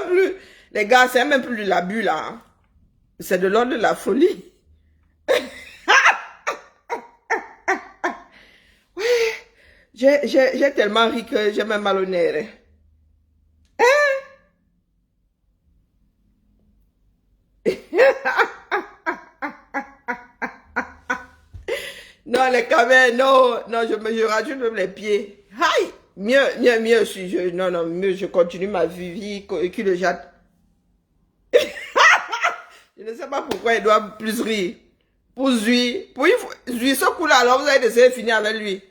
même plus, les gars, c'est même plus de l'abus là. Hein. C'est de l'ordre de la folie. Ouais, j'ai tellement ri que j'ai même mal au nez. Non, les caméras, non, non, je rajoute même les pieds. Aïe! Mieux, mieux, je continue ma vie, qui le jette. Je ne sais pas pourquoi il doit plus rire. Pour Zui, Zui, ce coup-là, alors vous avez décidé de finir avec lui.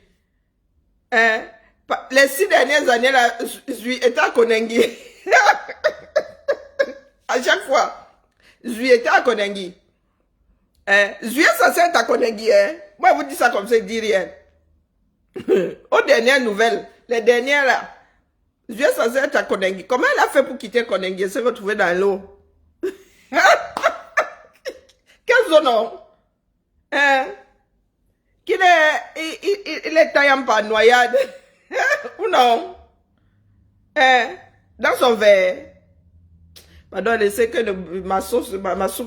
Hein? Les 6 dernières années, là, Zui était à Konengi. À chaque fois, Zui était à Konengi. Hein? Zui est censé être à Konengi, hein? Moi, je vous dis ça comme ça, il dit rien. Aux dernières nouvelles, les dernières là, Zui est censé être à Konengi. Comment elle a fait pour quitter Konengi et se retrouver dans l'eau? Quelle zone non? Hein? Il est taillant par noyade. Ou non? Hein? Dans son verre. Pardon, laissez que ma soupe,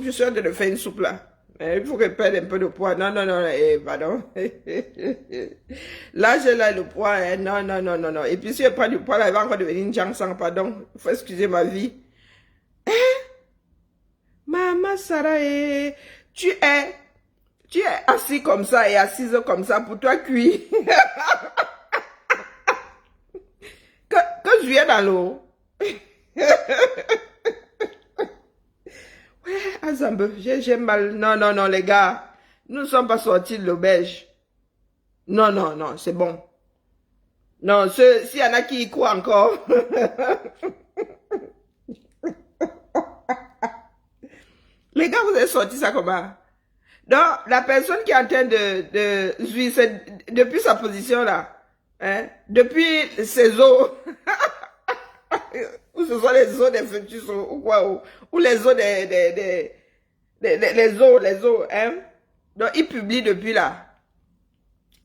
je suis en train de faire une soupe là. Il faut que je perde un peu de poids. Non, pardon. Là, j'ai là le poids. Hein. Non. Et puis si je prends du poids là, il va encore devenir une Jansang, pardon. Il faut excuser ma vie. Hein? Maman Sarah, tu es assis comme ça et assise comme ça pour toi cuire. que je viens dans l'eau. Ouais, Azambe, j'ai mal. Non, les gars. Nous ne sommes pas sortis de l'auberge. Non, c'est bon. Non, s'il y en a qui y croient encore. Les gars, vous avez sorti ça comment? Donc, la personne qui est en train de depuis sa position là, hein, depuis ses os, ou ce sont les os des fœtus, ou quoi, ou les os les os, hein. Donc, il publie depuis là.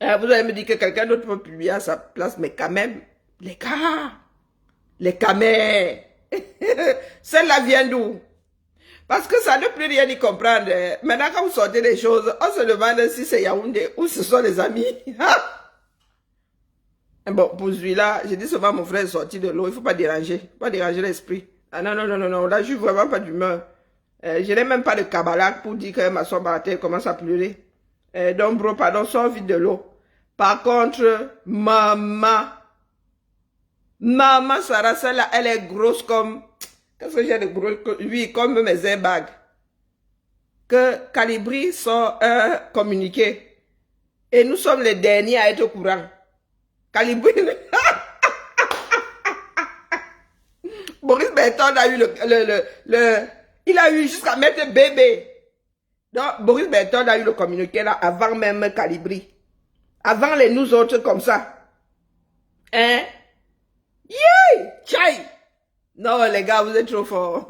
Hein, vous allez me dire que quelqu'un d'autre peut publier à sa place, mais quand même, les gars, les camés, celle-là vient d'où? Parce que ça ne peut rien y comprendre. Maintenant, quand vous sortez des choses, on se demande si c'est Yaoundé ou ce sont les amis. Bon, pour celui-là, j'ai dit souvent, mon frère est sorti de l'eau, il ne faut pas déranger. Pas déranger l'esprit. Ah non, là, je suis vraiment pas d'humeur. Je n'ai même pas de Kabbalah pour dire que ma soeur Baraté commence à pleurer. Donc, bro, pardon, sors vite de l'eau. Par contre, maman Sarah, celle-là, elle est grosse comme... Qu'est-ce que j'ai de gros? Oui, comme mes airbags. Que Calibri sort un communiqué. Et nous sommes les derniers à être au courant. Calibri... Boris Berton a eu il a eu jusqu'à mettre bébé. Donc, Boris Berton a eu le communiqué là avant même Calibri. Avant les nous autres comme ça. Hein? Yeah! Chai! Non, les gars, vous êtes trop forts.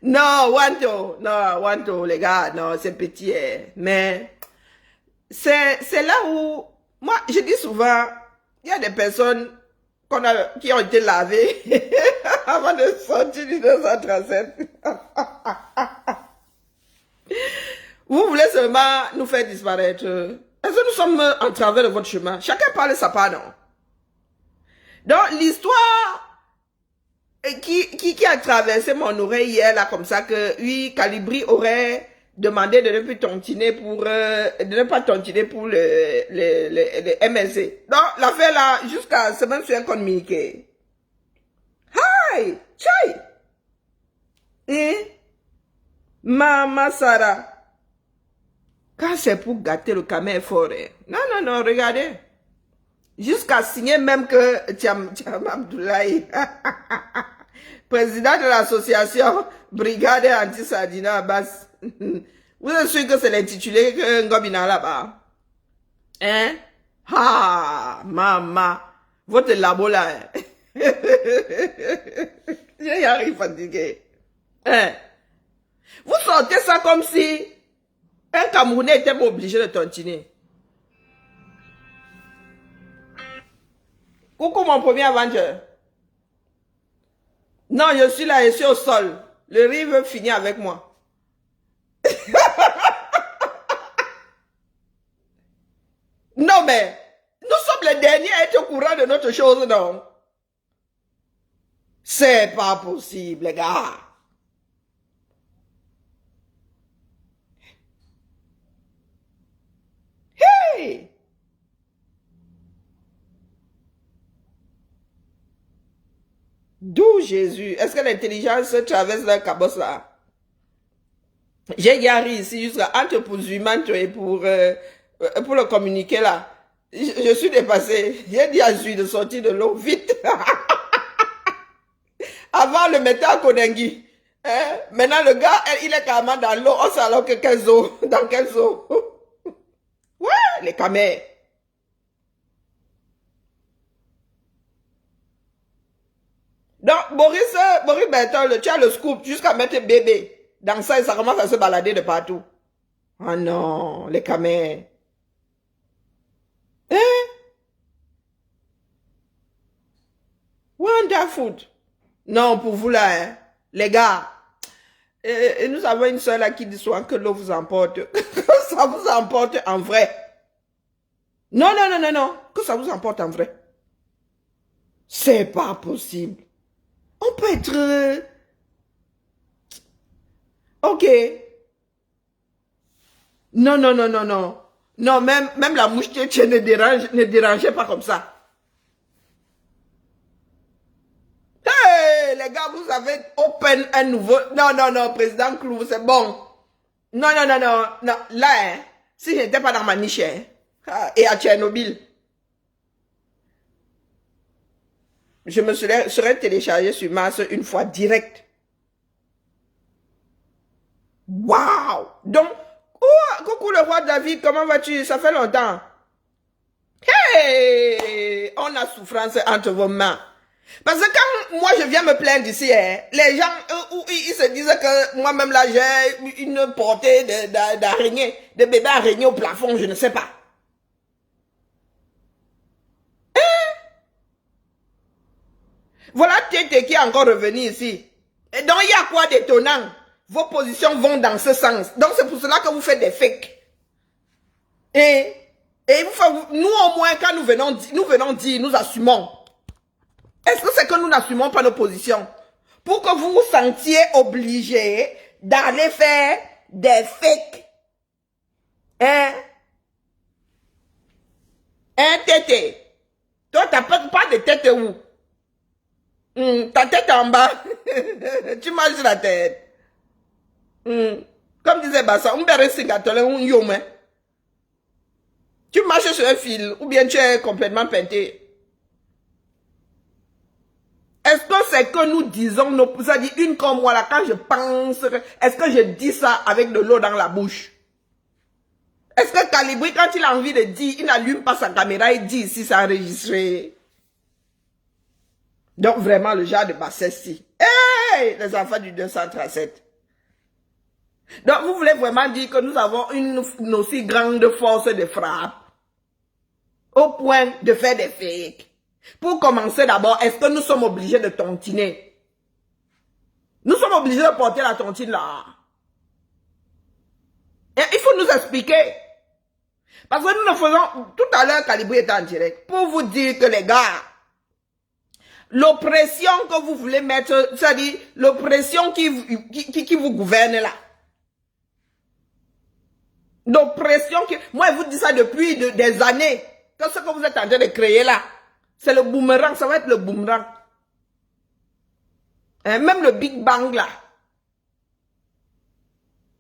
Non, Wanto, les gars, non, c'est petit. Mais c'est là où, moi, je dis souvent, il y a des personnes qui ont été lavées avant de sortir du 237. Vous voulez seulement nous faire disparaître. Est-ce que nous sommes en travers de votre chemin? Chacun parle sa part, non? Donc, l'histoire qui a traversé mon oreille hier, là, comme ça, que, oui, Calibri aurait demandé de ne plus tontiner de ne pas tontiner pour le MSC. Donc, l'affaire là, jusqu'à, c'est même sur un communiqué. Hi! Chai! Et, Maman Sarah. Quand c'est pour gâter le camé fort, non, regardez. Jusqu'à signer même que Thiam Abdoulaye, président de l'association Brigade Anti-Sardina Abbas, vous êtes sûr que c'est l'intitulé que Ngobina là-bas? Hein? Ah, maman, votre labo là. J'arrive fatigué. Hein? Vous sortez ça comme si un Camerounais était obligé de tontiner. Coucou mon premier Avenger. Non, je suis là, je suis au sol. Le riz veut finir avec moi. Non, mais nous sommes les derniers à être au courant de notre chose, non? C'est pas possible, les gars. Hey! D'où Jésus? Est-ce que l'intelligence traverse la cabosse là? J'ai garé ici jusqu'à entre pour Zuman et pour le communiquer là. Je suis dépassé. J'ai dit à Zui de sortir de l'eau vite. Avant, le mettait à Konengi. Hein? Maintenant, le gars, il est carrément dans l'eau. On sait alors que quelle eau? Dans quelle eau? Ouais, les camés. Donc, Boris Bertol, tu as le scoop jusqu'à mettre bébé dans ça et ça commence à se balader de partout. Oh non, les camés. Hein? Wonderful. Non, pour vous là, hein, les gars, et nous avons une soeur là qui dit souvent que l'eau vous emporte. Que ça vous emporte en vrai. Non, non, non, non, non. Que ça vous emporte en vrai. C'est pas possible. On peut être... Ok. Non, non, non, non, non. Non, même la mouche tchétchène ne dérangeait pas comme ça. Hey, les gars, vous avez open un nouveau... Non, non, non, président Clou, c'est bon. Non, non, non, non, non. Là, hein, si je n'étais pas dans ma niche, hein, et à Tchernobyl, je me serais téléchargé sur Mars une fois direct. Waouh! Donc, oh, coucou le roi David, comment vas-tu? Ça fait longtemps. Hey! On a souffrance entre vos mains. Parce que quand moi je viens me plaindre ici, hein, les gens, ils se disent que moi-même là j'ai une portée d'araignée, de bébé araignée au plafond, je ne sais pas. Voilà Tété qui est encore revenu ici. Et donc il y a quoi d'étonnant? Vos positions vont dans ce sens. Donc c'est pour cela que vous faites des fakes. Et nous au moins quand nous venons dire, nous assumons. Est-ce que c'est que nous n'assumons pas nos positions? Pour que vous vous sentiez obligé d'aller faire des fakes. Hein? Hein, Tété? Toi, t'as pas de tête où? Ta tête en bas. Tu marches sur la tête. Comme disait Bassa, tu marches sur un fil ou bien tu es complètement peinté. Est-ce que c'est que nous disons, ça dit une comme moi là, quand je pense, est-ce que je dis ça avec de l'eau dans la bouche? Est-ce que Calibri, quand il a envie de dire, il n'allume pas sa caméra et dit ici, c'est enregistré? Donc vraiment le genre de bassesse-ci. Hey, les enfants du 237. Donc vous voulez vraiment dire que nous avons une aussi grande force de frappe au point de faire des fakes. Pour commencer d'abord, est-ce que nous sommes obligés de tontiner? Nous sommes obligés de porter la tontine là. Et il faut nous expliquer. Parce que nous ne faisons... Tout à l'heure, Calibri était en direct. Pour vous dire que les gars, l'oppression que vous voulez mettre, c'est-à-dire l'oppression qui vous gouverne là. L'oppression qui... Moi, je vous dis ça depuis des années. Que ce que vous êtes en train de créer là, c'est le boomerang, ça va être le boomerang. Et même le Big Bang là,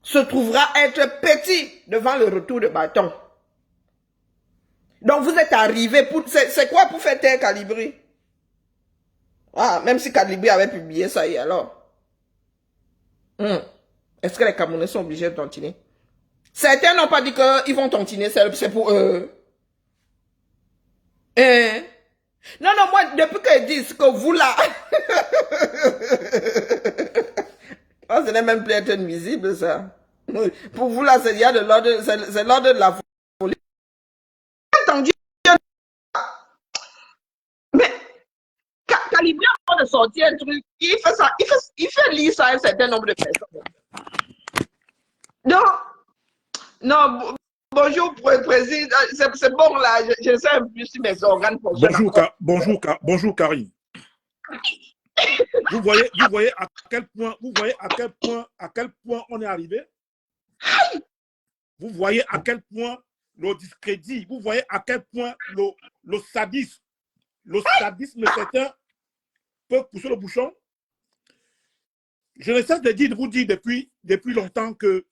se trouvera être petit devant le retour de bâton. Donc vous êtes arrivé pour... C'est quoi pour faire taire Calibri? Ah, même si Calibri avait publié ça et alors. Est-ce que les Camerounais sont obligés de tontiner? Certains n'ont pas dit qu'ils vont tontiner, c'est pour eux. Non, non, moi, depuis qu'ils disent que vous là... Oh, ce n'est même plus être nuisible, ça. Pour vous là, c'est l'ordre de la folie. Entendu. Mais calibrer avant de sortir un truc. Il fait ça, il fait lire ça à un certain nombre de personnes. Donc, non, bonjour, président. C'est bon là, je sais un peu si mes organes fonctionnent. Bonjour, Karine. Vous voyez à quel point on est arrivé. Vous voyez à quel point le discrédit, vous voyez à quel point le sadisme certain peut pousser le bouchon. Je ne cesse de vous dire depuis longtemps que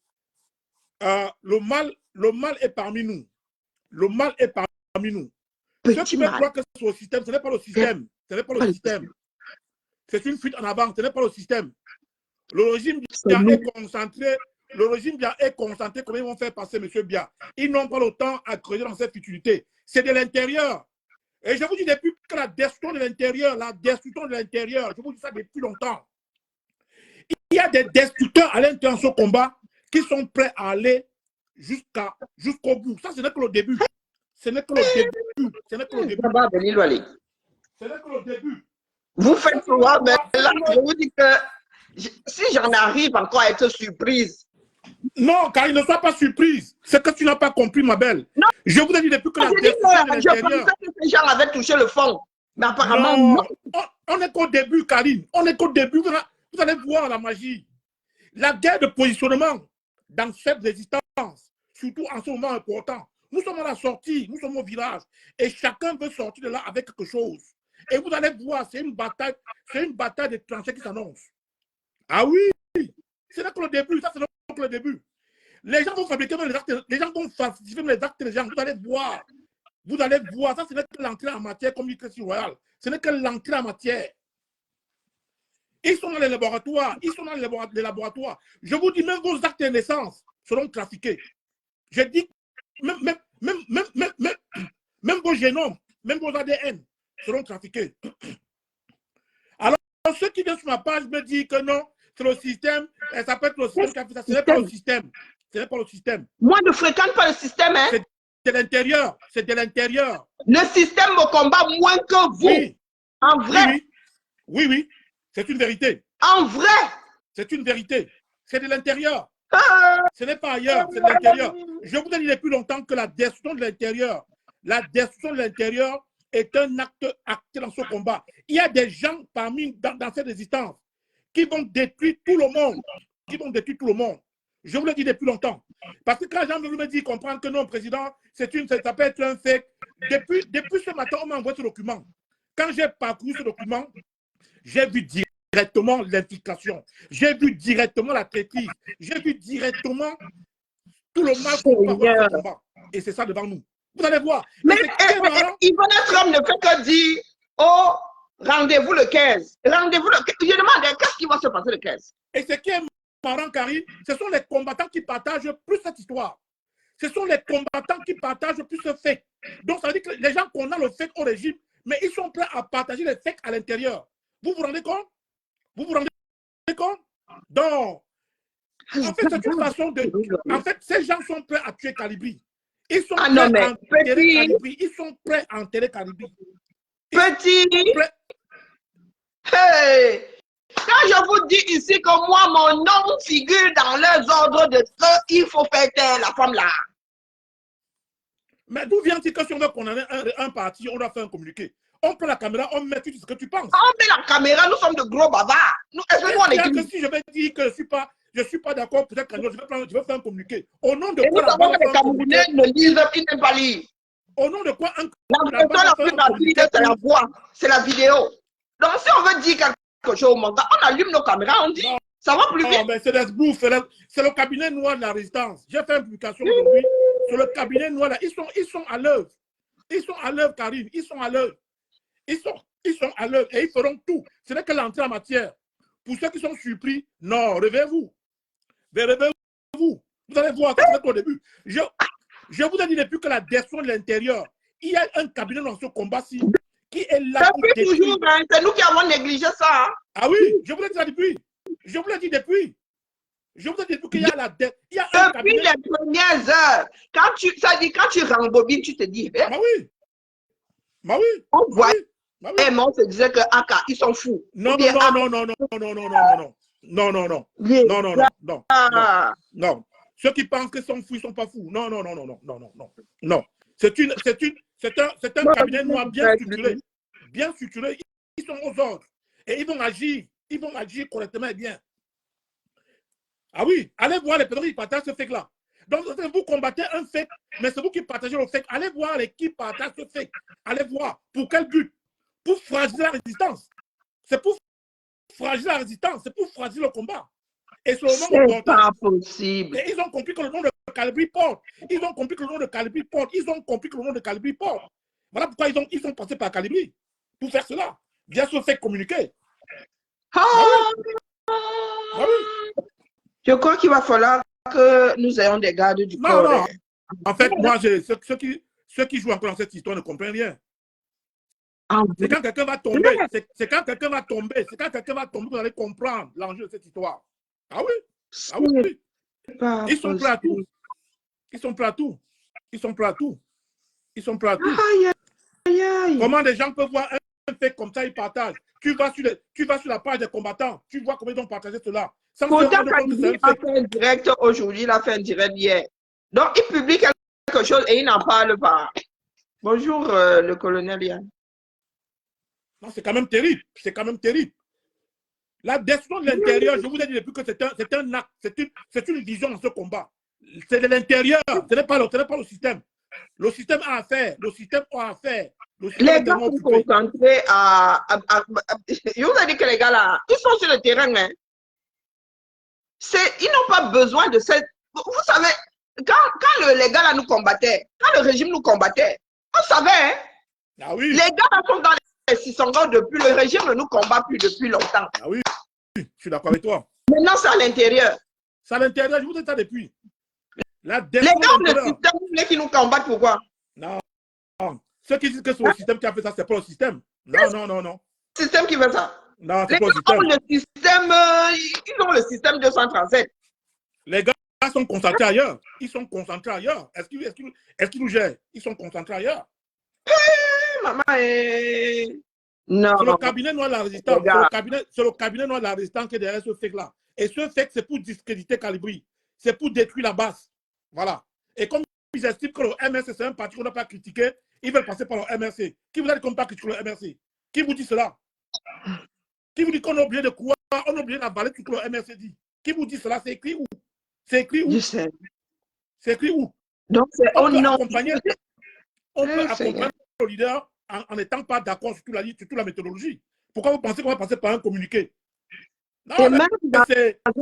le mal est parmi nous. Le mal est parmi nous. Ceux qui me croient que c'est le système, ce n'est pas le système. Ce n'est pas le système. C'est une fuite en avant, ce n'est pas le système. Le régime est concentré. Le régime est concentré, comment ils vont faire passer M. Bia. Ils n'ont pas le temps à creuser dans cette futilité. C'est de l'intérieur. Et je vous dis depuis que la destruction de l'intérieur, je vous dis ça depuis longtemps. Il y a des destructeurs à l'intérieur de ce combat qui sont prêts à aller jusqu'au bout. Ça, ce n'est que le début. Ce n'est que le début. Ce n'est que le début. Ce n'est que le début. Vous faites souvent, mais là, je vous dis que si j'en arrive encore à être surprise. Non, car il ne soit pas surprise. C'est que tu n'as pas compris, ma belle. Non. Je vous ai dit depuis que la destruction de l'intérieur. Je pensais que ces gens avaient touché le fond. Mais apparemment, non. On n'est qu'au début, Karine. On est qu'au début. Vous allez voir la magie. La guerre de positionnement dans cette résistance, surtout en ce moment important. Nous sommes à la sortie, nous sommes au village. Et chacun veut sortir de là avec quelque chose. Et vous allez voir, c'est une bataille de tranchées qui s'annonce. Ah oui, c'est là que le début, ça c'est là que le début. Les gens vont fabriquer les actes, les gens vont falsifier les actes des gens, vous allez voir. Vous allez voir, ça ce n'est que l'entrée en matière comme dit Christy Royal. Ce n'est que l'entrée en matière. Ils sont dans les laboratoires, Je vous dis, même vos actes de naissance seront trafiqués. Je dis, même vos génomes, même vos ADN seront trafiqués. Alors, ceux qui viennent sur ma page me disent que non, c'est le système, ça peut être le système qui a fait ça. Ce n'est pas le système. Ce n'est pas le système. Moi, je ne fréquente pas le système. Hein? C'est de l'intérieur. C'est de l'intérieur. Le système me combat moins que vous. Oui. En vrai. Oui. C'est une vérité. En vrai. C'est une vérité. C'est de l'intérieur. Ce n'est pas ailleurs, c'est de l'intérieur. Je vous ai dit depuis longtemps que la destruction de l'intérieur est un acte acté dans ce combat. Il y a des gens parmi dans cette résistance qui vont détruire tout le monde. Je vous l'ai dit depuis longtemps. Parce que quand les gens me disent comprendre que non, président, ça peut être un fait. Depuis ce matin, on m'a envoyé ce document. Quand j'ai parcouru ce document, j'ai vu directement l'infiltration. J'ai vu directement la traîtrise. J'ai vu directement tout le mal qu'on va avoir ce combat. Et c'est ça devant nous. Vous allez voir. Mais Ivana Trump ne fait que dire oh, rendez-vous le 15. Rendez-vous le 15. Je demande qu'est-ce qui va se passer le 15. Et ce qui est marrant, Karine, ce sont les combattants qui partagent plus cette histoire. Ce sont les combattants qui partagent plus ce fait. Donc, ça veut dire que les gens qu'on a le fait au régime, mais ils sont prêts à partager les faits à l'intérieur. Vous vous rendez compte? Vous vous rendez compte? Donc, en fait, c'est une façon de... En fait, ces gens sont prêts à tuer Calibri. Ils sont prêts à enterrer Calibri. Ils sont prêts à enterrer Calibri. Petit. Hey! Quand je vous dis ici que moi, mon nom figure dans leurs ordres de feu, il faut faire taire la femme là. Mais d'où vient-il que si on veut condamner un parti, on doit faire un communiqué? On prend la caméra, on met tout ce que tu penses. On met la caméra, nous sommes de gros bavards. Est-ce que on est si je vais dire que je suis pas d'accord, peut-être que je vais faire un communiqué. Au nom de quoi? Nous savons que les Camerounais ne lisent, ils n'aiment pas lire. Au nom de quoi la plus rapide, c'est la voix, c'est la vidéo. Donc si on veut dire quelque chose, on allume nos caméras, on dit, non, ça va plus vite. Non, mais c'est des bouffes, c'est le cabinet noir de la résistance. J'ai fait une publication aujourd'hui sur le cabinet noir. Là. Ils sont à l'œuvre. Ils sont à l'œuvre, Karine. Ils sont à l'œuvre. Ils sont à l'œuvre et ils feront tout. Ce n'est que l'entrée en matière. Pour ceux qui sont surpris, non, réveillez-vous. Réveillez-vous. Vous allez voir, ça c'est au début. Je vous ai dit depuis que la destruction de l'intérieur, il y a un cabinet dans ce combat-ci qui est là pour détruire. Toujours, hein, c'est nous qui avons négligé ça. Hein. Ah oui, je vous l'ai dit ça depuis. Je vous l'ai dit depuis. Je vous ai dit depuis qu'il y a la dette. Depuis les premières heures, quand tu rembobines, tu te dis. Bah oui. Bah oui. On voit. Ah oui. Et moi, on se disait que Aka, ils sont fous. Non, Ou bien, non, non, non, non, non, non, non, non, non. Non, non, non. bien, Non, non, non, non, non, ah, non. Ceux qui pensent qu'ils sont fous, ils sont pas fous. Non, non, non, non, non, non, non, non. Non. C'est un non, cabinet noir bien non, structuré. Bien structuré. Ils sont aux ordres. Et ils vont agir. Ils vont agir correctement et bien. Ah oui, allez voir les personnes qui partagent ce fake-là. Donc, vous combattez un fake, mais c'est vous qui partagez le fake. Allez voir les qui partagent ce fake. Allez voir. Pour quel but? Pour fragiliser la résistance. C'est pour fragiliser la résistance. C'est pour fragiliser le combat. Et c'est le nom c'est pas possible. Et ils ont compris que le nom de Calibri porte. Ils ont compris que le nom de Calibri porte. Ils ont compris que le nom de Calibri porte. Voilà pourquoi ils sont passés par Calibri. Pour faire cela. Bien sûr, fait communiquer. Ah, Ah oui. je crois qu'il va falloir que nous ayons des gardes du corps. Non. En fait, moi, ceux qui jouent encore dans cette histoire ne comprennent rien. C'est quand quelqu'un va tomber. C'est quand quelqu'un va tomber. C'est quand quelqu'un va tomber que vous allez comprendre l'enjeu de cette histoire. Ah oui. Ah oui. Ils sont prêts à tout. Ils sont prêts à tout. Ils sont prêts à tout. Ils sont prêts à tout. Aïe, aïe, aïe. Comment des gens peuvent voir un fait comme ça, ils partagent. Tu vas sur la page des combattants, tu vois comment ils ont partagé cela. Pourtant, Calibri a fait un direct aujourd'hui, il a fait un direct hier. Donc, il publie quelque chose et il n'en parle pas. Bonjour, le colonel Yann. Non, c'est quand même terrible. C'est quand même terrible. La destruction de l'intérieur, je vous ai dit depuis que c'est un acte, c'est une vision dans ce combat. C'est de l'intérieur, ce n'est pas le système. Le système a à faire. Le système a à faire. Les gars sont concentrés je vous ai dit que les gars là, ils sont sur le terrain. Hein. Ils n'ont pas besoin de cette... Vous savez, quand les gars là nous combattaient, quand le régime nous combattait, on savait, hein? Ah oui. Les gars là sont dans les 600 ans depuis, le régime ne nous combat plus depuis longtemps. Ah oui, je suis d'accord avec toi. Maintenant, c'est à l'intérieur. C'est à l'intérieur, je vous dis ça depuis. Les gars, le système, vous voulez qu'ils nous combattent, pourquoi? Non. Ceux qui disent que c'est le système qui a fait ça, c'est pas le système. Non. Le système qui fait ça. Non, c'est pas le système. Ils ont le système 237. Les gars sont concentrés ailleurs. Ils sont concentrés ailleurs. Est-ce qu'ils nous gèrent? Ils sont concentrés ailleurs. Maman, non. C'est le cabinet noir de la résistance. C'est le cabinet noir de la résistance qui est derrière ce fake-là. Et ce fake, c'est pour discréditer Calibri. C'est pour détruire la base. Voilà. Et comme ils estiment que le MRC, c'est un parti qu'on n'a pas critiqué, ils veulent passer par le MRC. Qui vous a dit qu'on n'a pas critiqué le MRC? Qui vous dit cela? Qui vous dit qu'on a oublié de croire, on a oublié d'avaler tout ce que le MRC dit? Qui vous dit cela? C'est écrit où? C'est écrit où? C'est écrit où? Donc, on peut accompagner le leader en n'étant pas d'accord sur toute la méthodologie. Pourquoi vous pensez qu'on va passer par un communiqué? Non, et même dans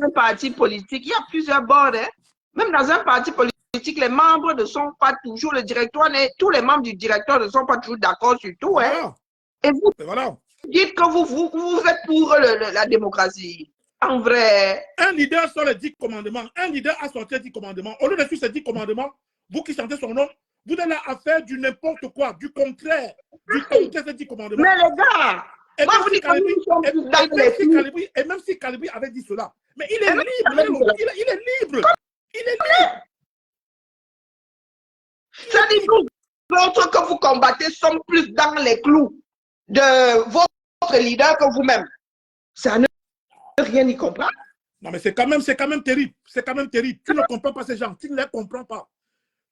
un parti politique, il y a plusieurs bords. Hein? Même dans un parti politique, les membres ne sont pas toujours, tous les membres du directoire ne sont pas toujours d'accord sur tout. Hein? Et vous dites que vous êtes pour la démocratie. En vrai. Un leader sur les 10 commandements. Un leader a sorti les 10 commandements. Au lieu de suivre ces 10 commandements, vous qui chantez son nom, vous êtes là à faire du n'importe quoi, du contraire. Du contraire ces 10 commandements. Mais les gars, et même si Calibri avait dit cela, mais il est libre. Il est libre. Il est libre. Ça dit nous, d'autres que vous combattez sont plus dans les clous de votre leader que vous-même. Ça ne peut rien y comprendre. Non, mais c'est quand même terrible. C'est quand même terrible. Tu ne comprends pas ces gens. Tu ne les comprends pas.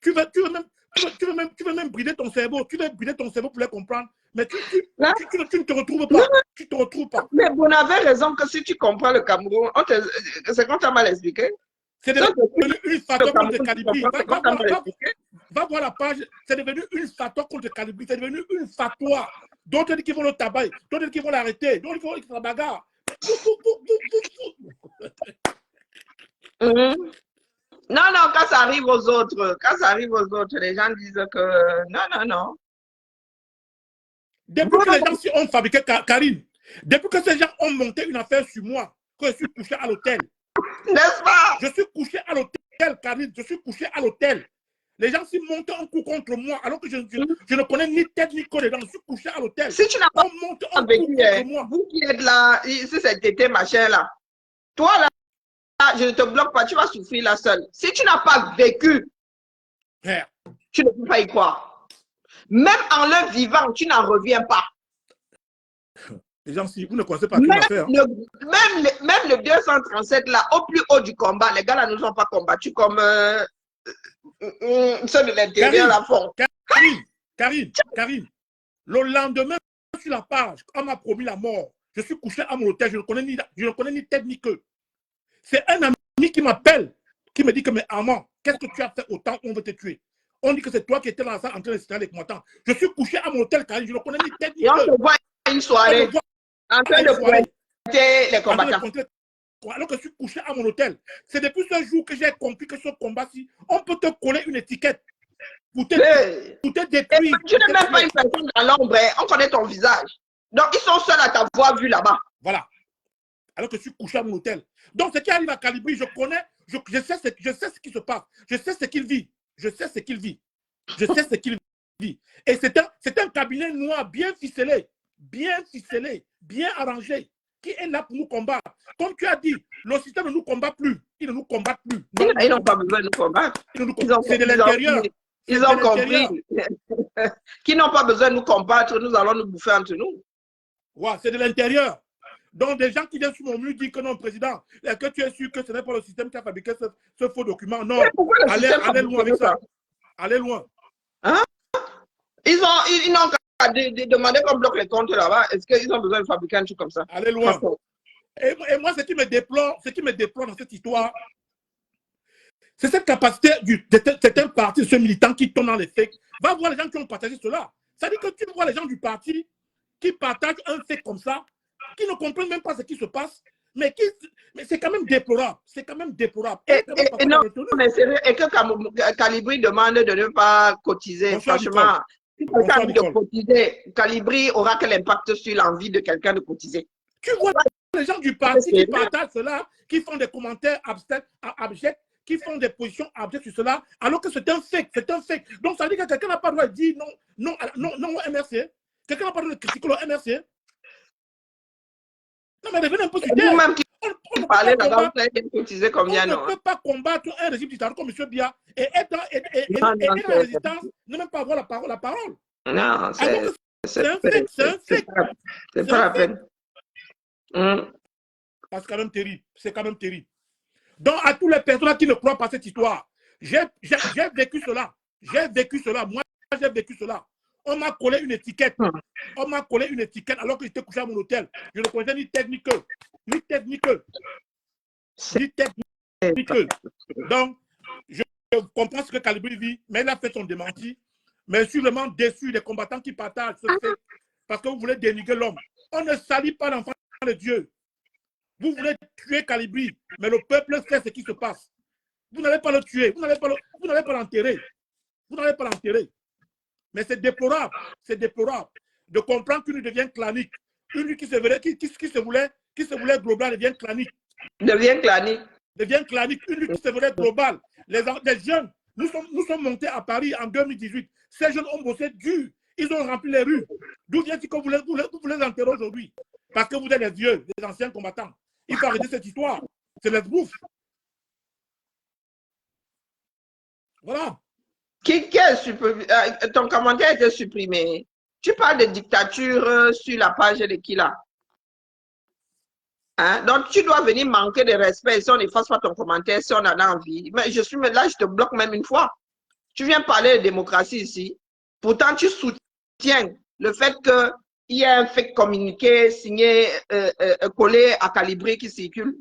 Tu veux même brider ton cerveau. Tu veux brider ton cerveau pour les comprendre. Mais tu ne te retrouves pas. Tu ne te retrouves pas. Mais vous avez raison que si tu comprends le Cameroun, c'est quand tu as mal expliqué. C'est devenu une facteur contre Calibri. Va voir la page. C'est devenu une facteur contre Calibri. C'est devenu une fatwa. D'autres disent qu'ils vont le tabac. D'autres disent qu'ils vont l'arrêter. D'autres disent qu'ils vont la bagarre. Non, quand ça arrive aux autres, les gens disent que non. Depuis que les gens ont fabriqué Karine, depuis que ces gens ont monté une affaire sur moi, que je suis couché à l'hôtel. N'est-ce pas? Je suis couché à l'hôtel, Karine, je suis couché à l'hôtel. Les gens s'y montent un coup contre moi, alors que je ne connais ni tête ni corps dedans. Je suis couché à l'hôtel. Si tu n'as pas monté un coup contre moi. Vous qui êtes là, ici cet été, machin là, toi là, je ne te bloque pas, tu vas souffrir là seul. Si tu n'as pas vécu, tu ne peux pas y croire. Même en le vivant, tu n'en reviens pas. Les gens, si vous ne connaissez pas ce qu'il va faire. Même le 237, là, au plus haut du combat, les gars là nous ont pas combattu comme ceux de l'intérieur la font. Karim, le lendemain, sur la page, on m'a promis la mort. Je suis couché à mon hôtel, je ne connais ni tête ni queue. C'est un ami qui m'appelle, qui me dit que, mais Armand, qu'est-ce que tu as fait autant, on veut te tuer? On dit que c'est toi qui étais dans la salle en train de se avec moi. Je suis couché à mon hôtel, Karim, je ne connais ni tête ni queue. Et on te voit une soirée en train de pointer les combattants. Alors que je suis couché à mon hôtel. C'est depuis ce jour que j'ai compris que ce combat-ci, on peut te coller une étiquette pour te détruire. Tu n'es même pas une personne dans l'ombre, on connaît ton visage. Donc, ils sont seuls à t'avoir vu là-bas. Voilà. Alors que je suis couché à mon hôtel. Donc, ce qui arrive à Calibri, je connais, je sais ce qui se passe. Je sais ce qu'il vit. Je sais ce qu'il vit. Je sais ce qu'il vit. Et c'est un cabinet noir bien ficelé, bien arrangé, qui est là pour nous combattre. Comme tu as dit, le système ne nous combat plus. Il ne nous combat plus. Ils n'ont pas besoin de nous combattre. C'est de l'intérieur. Ils ont compris qu'ils n'ont pas besoin de nous combattre. Nous allons nous bouffer entre nous. Ouais, c'est de l'intérieur. Donc, des gens qui viennent sur mon mur disent que non, président, est-ce que tu es sûr que ce n'est pas le système qui a fabriqué ce faux document? Non, allez loin avec ça. Allez loin. Hein? Ils n'ont qu'à demander qu'on bloque les comptes là-bas. Est-ce qu'ils ont besoin de fabriquer un truc comme ça? Allez loin. Et moi, ce qui me déplore dans cette histoire, c'est cette capacité de certains partis, de ce militant qui tombe dans les fakes. Va voir les gens qui ont partagé cela. Ça dit que tu vois les gens du parti qui partagent un fait comme ça, qui ne comprennent même pas ce qui se passe, mais c'est quand même déplorable. C'est quand même déplorable. Non, mais sérieux, et que Calibri demande de ne pas cotiser. Bonsoir, franchement, si quelqu'un a envie de cotiser, Calibri aura quel impact sur l'envie de quelqu'un de cotiser? Tu vois les gens du parti qui partagent cela, qui font des commentaires abjects, qui font des positions abjectes sur cela, alors que c'est un fake, Donc ça veut dire que quelqu'un n'a pas le droit de dire non au MRC. Quelqu'un n'a pas le droit de critiquer le MRC. Non, mais revenez un peu sur terre. Vous-même qui parlez là-bas, vous avez cotisé combien? On ne peut pas combattre un régime dictatorial comme M. Biya et être dans la résistance, ne même pas avoir la parole. Non, c'est un fake. C'est pas la peine. C'est quand même terrible. Donc, à tous les personnes qui ne croient pas cette histoire, j'ai vécu cela. Moi, j'ai vécu cela. On m'a collé une étiquette. Alors que j'étais couché à mon hôtel. Je ne connaissais ni technique. Donc, je comprends ce que Calibri vit, mais il a fait son démenti. Mais je suis vraiment déçu des combattants qui partagent ce fait parce que vous voulez dénigrer l'homme. On ne salit pas l'enfant de Dieu. Vous voulez tuer Calibri, mais le peuple sait ce qui se passe. Vous n'allez pas le tuer, vous n'allez pas l'enterrer. Mais c'est déplorable de comprendre qu'une devient clanique. Une qui se voulait globale devient clanique. Une qui se voulait globale. Les jeunes, nous sommes montés à Paris en 2018. Ces jeunes ont bossé dur. Ils ont rempli les rues. D'où vient-il que vous les enterrez aujourd'hui? Parce que vous êtes les vieux, les anciens combattants. Il faut arrêter cette histoire. C'est les bouffe. Voilà. Ton commentaire a été supprimé. Tu parles de dictature sur la page de qui là? Hein? Donc tu dois venir manquer de respect si on n'efface pas ton commentaire, si on en a envie. Mais je te bloque même une fois. Tu viens parler de démocratie ici. Pourtant, tu soutiens le fait qu'il y ait un fait communiqué, signé, collé à Calibri qui circule.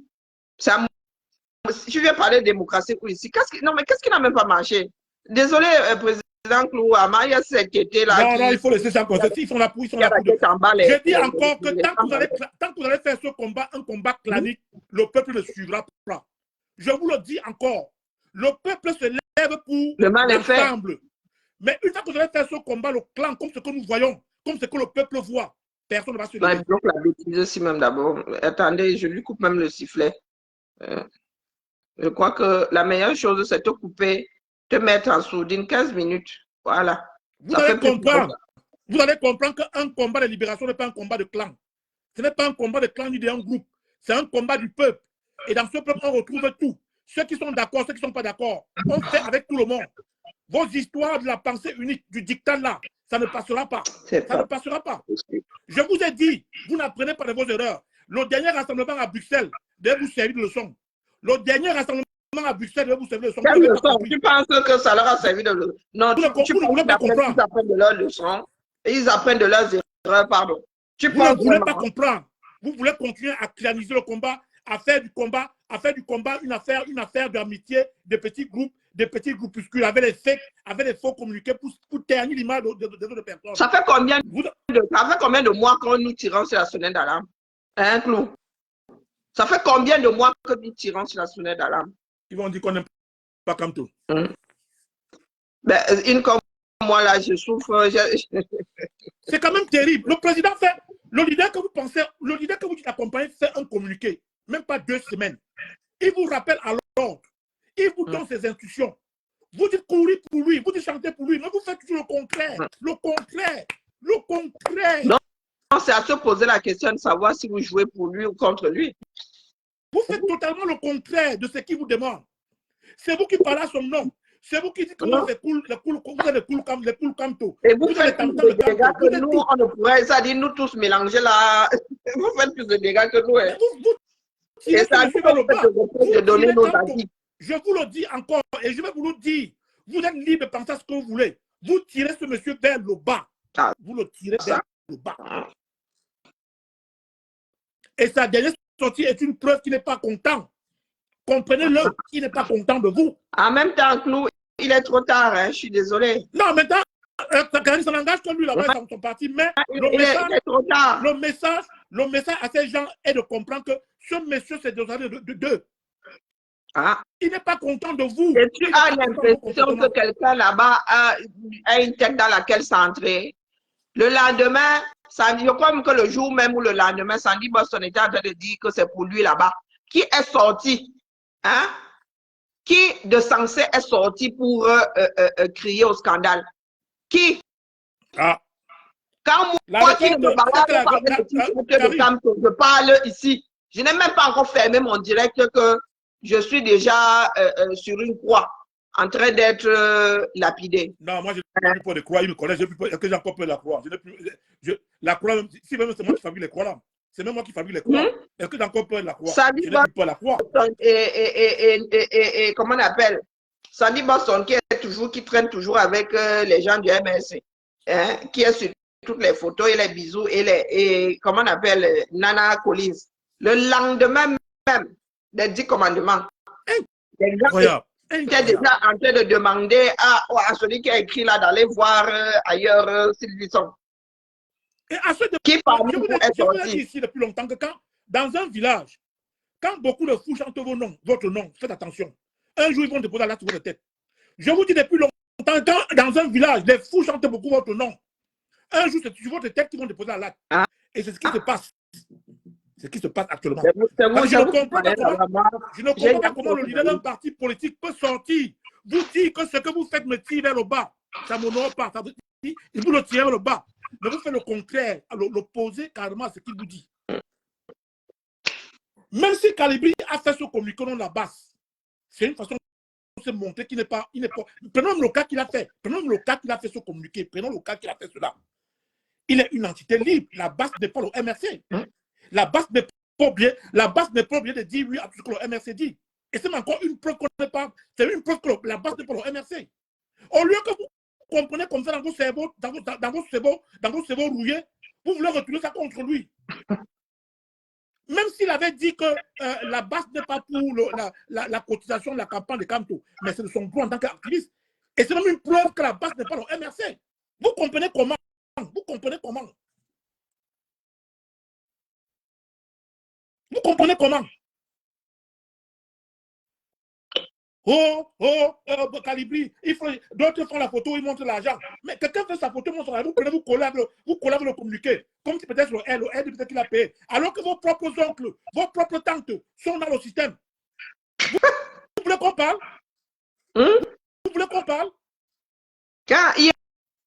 Tu viens parler de démocratie ici. Qu'est-ce qui n'a même pas marché? Désolé, président Klouama, il y a cette été-là. Non, il faut laisser ça comme ça. Ils sont là pour. Je dis encore que tant que vous allez faire ce combat, un combat clanique, le peuple ne suivra pas. Je vous le dis encore. Le peuple se lève pour l'ensemble. Mais une fois que vous allez faire ce combat, le clan, comme ce que nous voyons, comme ce que le peuple voit, personne ne va se lever. Il bloque la bêtise aussi même d'abord. Attendez, je lui coupe même le sifflet. Je crois que la meilleure chose, c'est de te couper, te mettre en sourdine 15 minutes. Voilà. Vous allez comprendre qu'un combat de libération n'est pas un combat de clan. Ce n'est pas un combat de clan ni d'un groupe. C'est un combat du peuple. Et dans ce peuple, on retrouve tout. Ceux qui sont d'accord, ceux qui ne sont pas d'accord. On fait avec tout le monde. Vos histoires de la pensée unique, du dictat là, Ça ne passera pas. C'est Ça ne pas passera pas. possible. Je vous ai dit, vous n'apprenez pas de vos erreurs. Le dernier rassemblement à Bruxelles devait vous servir de leçon. Le dernier rassemblement à Bruxelles devait vous servir de leçon. Vous Quelle n'avez pas leçon? compris. Tu penses que ça leur a servi de leçon? Non, Vous tu ne penses voulez pas comprendre. qu'ils apprennent de leurs leçons et ils apprennent de leurs erreurs, pardon. Tu Vous ne penses voulez pas vraiment? comprendre. Vous voulez continuer à claniser le combat, à faire du combat une affaire d'amitié, de petits groupuscules avec les fakes, avec les faux communiqués pour ternir l'image des autres personnes. Ça fait combien de mois que nous tirons sur la sonnette d'alarme? Hein, Clou? Ça fait combien de mois que nous tirons sur la sonnette d'alarme? Ils vont dire qu'on n'aime pas comme tout. Ben, une comme moi, là, je souffre. C'est quand même terrible. Le président fait, le leader que vous dites accompagner fait un communiqué, même pas 2 semaines. Il vous rappelle à l'ordre. Il vous donne ses instructions. Vous dites courir pour lui, vous dites chanter pour lui, mais vous faites toujours le contraire. Le contraire. Le contraire. Non, c'est à se poser la question de savoir si vous jouez pour lui ou contre lui. Vous faites totalement le contraire de ce qu'il vous demande. C'est vous qui parlez à son nom. C'est vous qui dites que vous êtes cool comme tout. Et vous faites plus de dégâts que nous, on ne pourrait, ça dit nous tous mélanger là. Vous faites plus de dégâts que nous. Hein. Et ça dit de donner nos avis. Je vous le dis encore et je vais vous le dire. Vous êtes libre de penser à ce que vous voulez. Vous tirez ce monsieur vers le bas. Vous le tirez vers le bas. Et sa dernière sortie est une preuve qu'il n'est pas content. Comprenez-le, il n'est pas content de vous. En même temps, Clou, il est trop tard, hein, je suis désolé. Non, maintenant, ça n'engage que lui là-bas dans son parti, mais il est trop tard. Le message à ces gens est de comprendre que ce monsieur, c'est de deux. Il n'est pas content de vous. Et tu as l'impression que quelqu'un là-bas a une tête dans laquelle s'entrer. Le lendemain, comme que le jour même ou le lendemain, Sandy Boston était en train de dire que c'est pour lui là-bas. Qui est sorti? Hein? Qui de censé est sorti pour crier au scandale? Qui? Quand moi qui ne me balade pas avec le t-shirt de Camto, je parle ici. Je n'ai même pas encore fermé mon direct que je suis déjà sur une croix, en train d'être lapidé. Non, moi je n'ai plus peur de croix, il me connaît, est-ce que j'ai encore peur de la croix? La croix, si même c'est moi qui fabrique les croix là. C'est même moi qui fabrique les croix. Est-ce que j'ai encore peur de la croix? Je n'ai plus peur de la croix. Et comment on appelle? Sandy Boston qui traîne toujours avec les gens du MSC, hein, qui est sur toutes les photos et les bisous et comment on appelle Nana Collins. Le lendemain même des 10 commandements, les gens étaient déjà en train de demander à celui qui a écrit là d'aller voir ailleurs s'ils sont. Et à ce qui parmi je vous ai dit ici depuis longtemps que quand, dans un village, quand beaucoup de fous chantent votre nom, faites attention. Un jour, ils vont déposer la sur votre tête. Je vous dis depuis longtemps, quand dans un village, les fous chantent beaucoup votre nom. Un jour, c'est sur votre tête qu'ils vont déposer la latte. Et c'est ce qui se passe. C'est ce qui se passe actuellement. Je ne comprends pas comment le leader d'un parti politique peut sortir, vous dire que ce que vous faites me tire vers le bas. Ça ne m'honore pas. Il vous le tire vers le bas. Mais vous faites le contraire, l'opposé carrément à ce qu'il vous dit. Même si Calibri a fait ce communiqué dans la base, c'est une façon de se montrer qu'il n'est pas. Prenons le cas qu'il a fait. Prenons le cas qu'il a fait ce communiqué. Prenons le cas qu'il a fait cela. Il est une entité libre. La base n'est pas le MRC. La base n'est pas obligée de dire oui à tout ce que le MRC dit. Et c'est encore une preuve qu'on n'est pas. C'est une preuve que la base n'est pas le MRC. Au lieu que vous comprenez comme ça dans vos cerveaux, dans vos cerveaux rouillés, vous voulez retourner ça contre lui. Même s'il avait dit que la base n'est pas pour la cotisation de la campagne de Camto, mais c'est de son droit en tant qu'activiste. Et c'est même une preuve que la base n'est pas le MRC. Vous comprenez comment? Vous comprenez comment? Vous comprenez comment? Calibri, d'autres font la photo, ils montrent l'argent. Mais quelqu'un fait sa photo, montre l'argent, vous collez avec le communiqué. Comme si peut-être le L peut-être qu'il a payé. Alors que vos propres oncles, vos propres tantes sont dans le système. Vous voulez qu'on parle? Vous voulez qu'on parle? Quand il y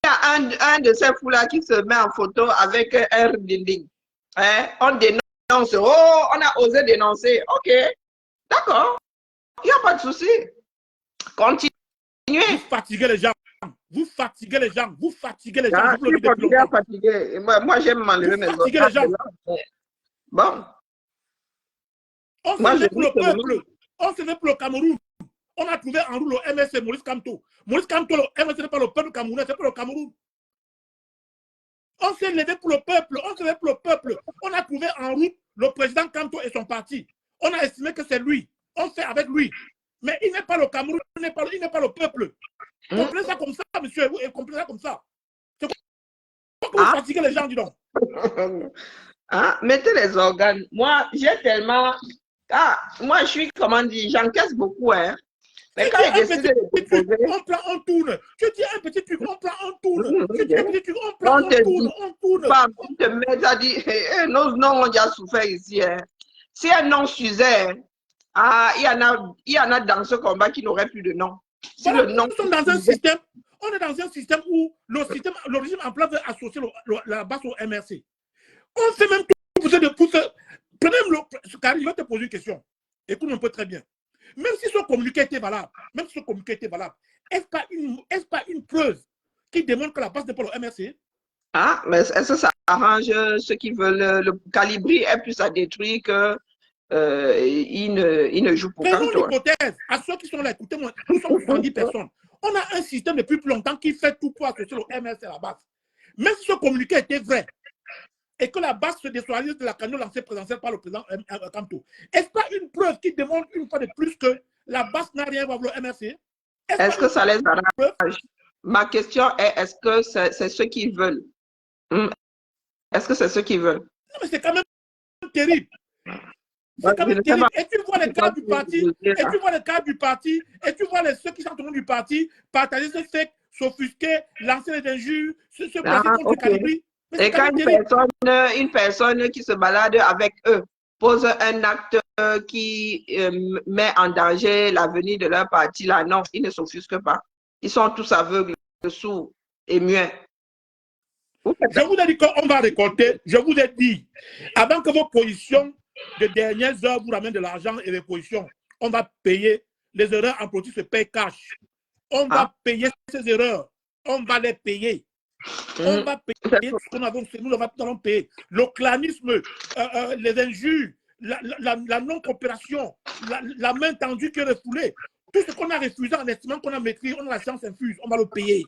a un de ces fous-là qui se met en photo avec un dinding, hein, on dénonce. Oh, on a osé dénoncer. Ok, d'accord. Il n'y a pas de souci. Continuez. Vous fatiguez les gens. Vous fatiguez les gens. Vous fatiguez les gens. Ah, Je vous le je suis dis depuis fatigué, longtemps. fatigué. Moi j'aime m'enlever Vous mes fatiguez les gens. organes. Bon, On se moi je lève pour dis le seulement. peuple. On se lève pour le Cameroun. On a trouvé en route le MSC, Maurice Kamto. Maurice Kamto, le MSC n'est pas le peuple camerounais, c'est pour le Cameroun. On s'est levé pour le peuple. On s'est levé pour le peuple. On a trouvé en route le président Kamto et son parti. On a estimé que c'est lui. On fait avec lui. Mais il n'est pas le Cameroun, il n'est pas le peuple. Comprenez ça comme ça, monsieur. Vous comprenez ça comme ça. C'est pourquoi vous fatiguez les gens, dis donc. Ah, mettez les organes. Moi, j'ai tellement. Ah, moi, je suis, comment dire, j'encaisse beaucoup, hein. Mais quand il décide de déposer, on prend, on tourne. Tu dis un petit truc, on prend, on tourne. Tu dis un petit truc, on prend, on on te tourne, dit, on tourne. on te met à dire, non, on a déjà souffert ici, hein. Si un nom s'usait, ah, il y en a dans ce combat qui n'aurait plus de nom. Si Voilà, le nom nous sommes dans un système, on est dans un système où le régime en place veut associer la base au MRC. On fait même tout pour se. Prenez le. Car je vais te poser une question. Écoute un peu très bien. Même si ce communiqué était valable, est-ce pas une preuve qui démontre que la base n'est pas le MRC? Ah, mais est-ce que ça arrange ceux qui veulent le Calibri est plus à détruire que il ne joue pour Prenons Kanto. l'hypothèse, à ceux qui sont là, écoutez-moi, nous sommes 70 personnes. On a un système depuis plus longtemps qui fait tout pour associer le MRC à la base. Même si ce communiqué était vrai, et que la base se désolise de la candidature lancée présidentielle par le président Kamto. Est-ce pas une preuve qui démontre une fois de plus que la base n'a rien à voir avec le MRC? Est-ce que ça les arrange? Ma question est, est-ce que c'est ce qu'ils veulent? Est-ce que c'est ce qu'ils veulent? Non, mais c'est quand même terrible. C'est quand même terrible. Et tu vois les cadres du parti, et tu vois ceux qui sont au nom du parti partager ce fait, s'offusquer, lancer des injures, se placer contre Calibri. Et quand une personne qui se balade avec eux pose un acte qui met en danger l'avenir de leur parti, là, non, ils ne s'offusquent pas. Ils sont tous aveugles, sourds et muets. Je vous ai dit qu'on va récolter, je vous ai dit, avant que vos positions de dernières heures vous ramènent de l'argent et des positions, on va payer. Les erreurs en politique se payent cash. On va payer ces erreurs. On va les payer. On va payer ce qu'on a, nous allons payer. Le clanisme, les injures, la non-coopération, la main tendue qui est refoulée. Tout ce qu'on a refusé en estimant qu'on a maîtrisé, on a la science infuse, on va le payer.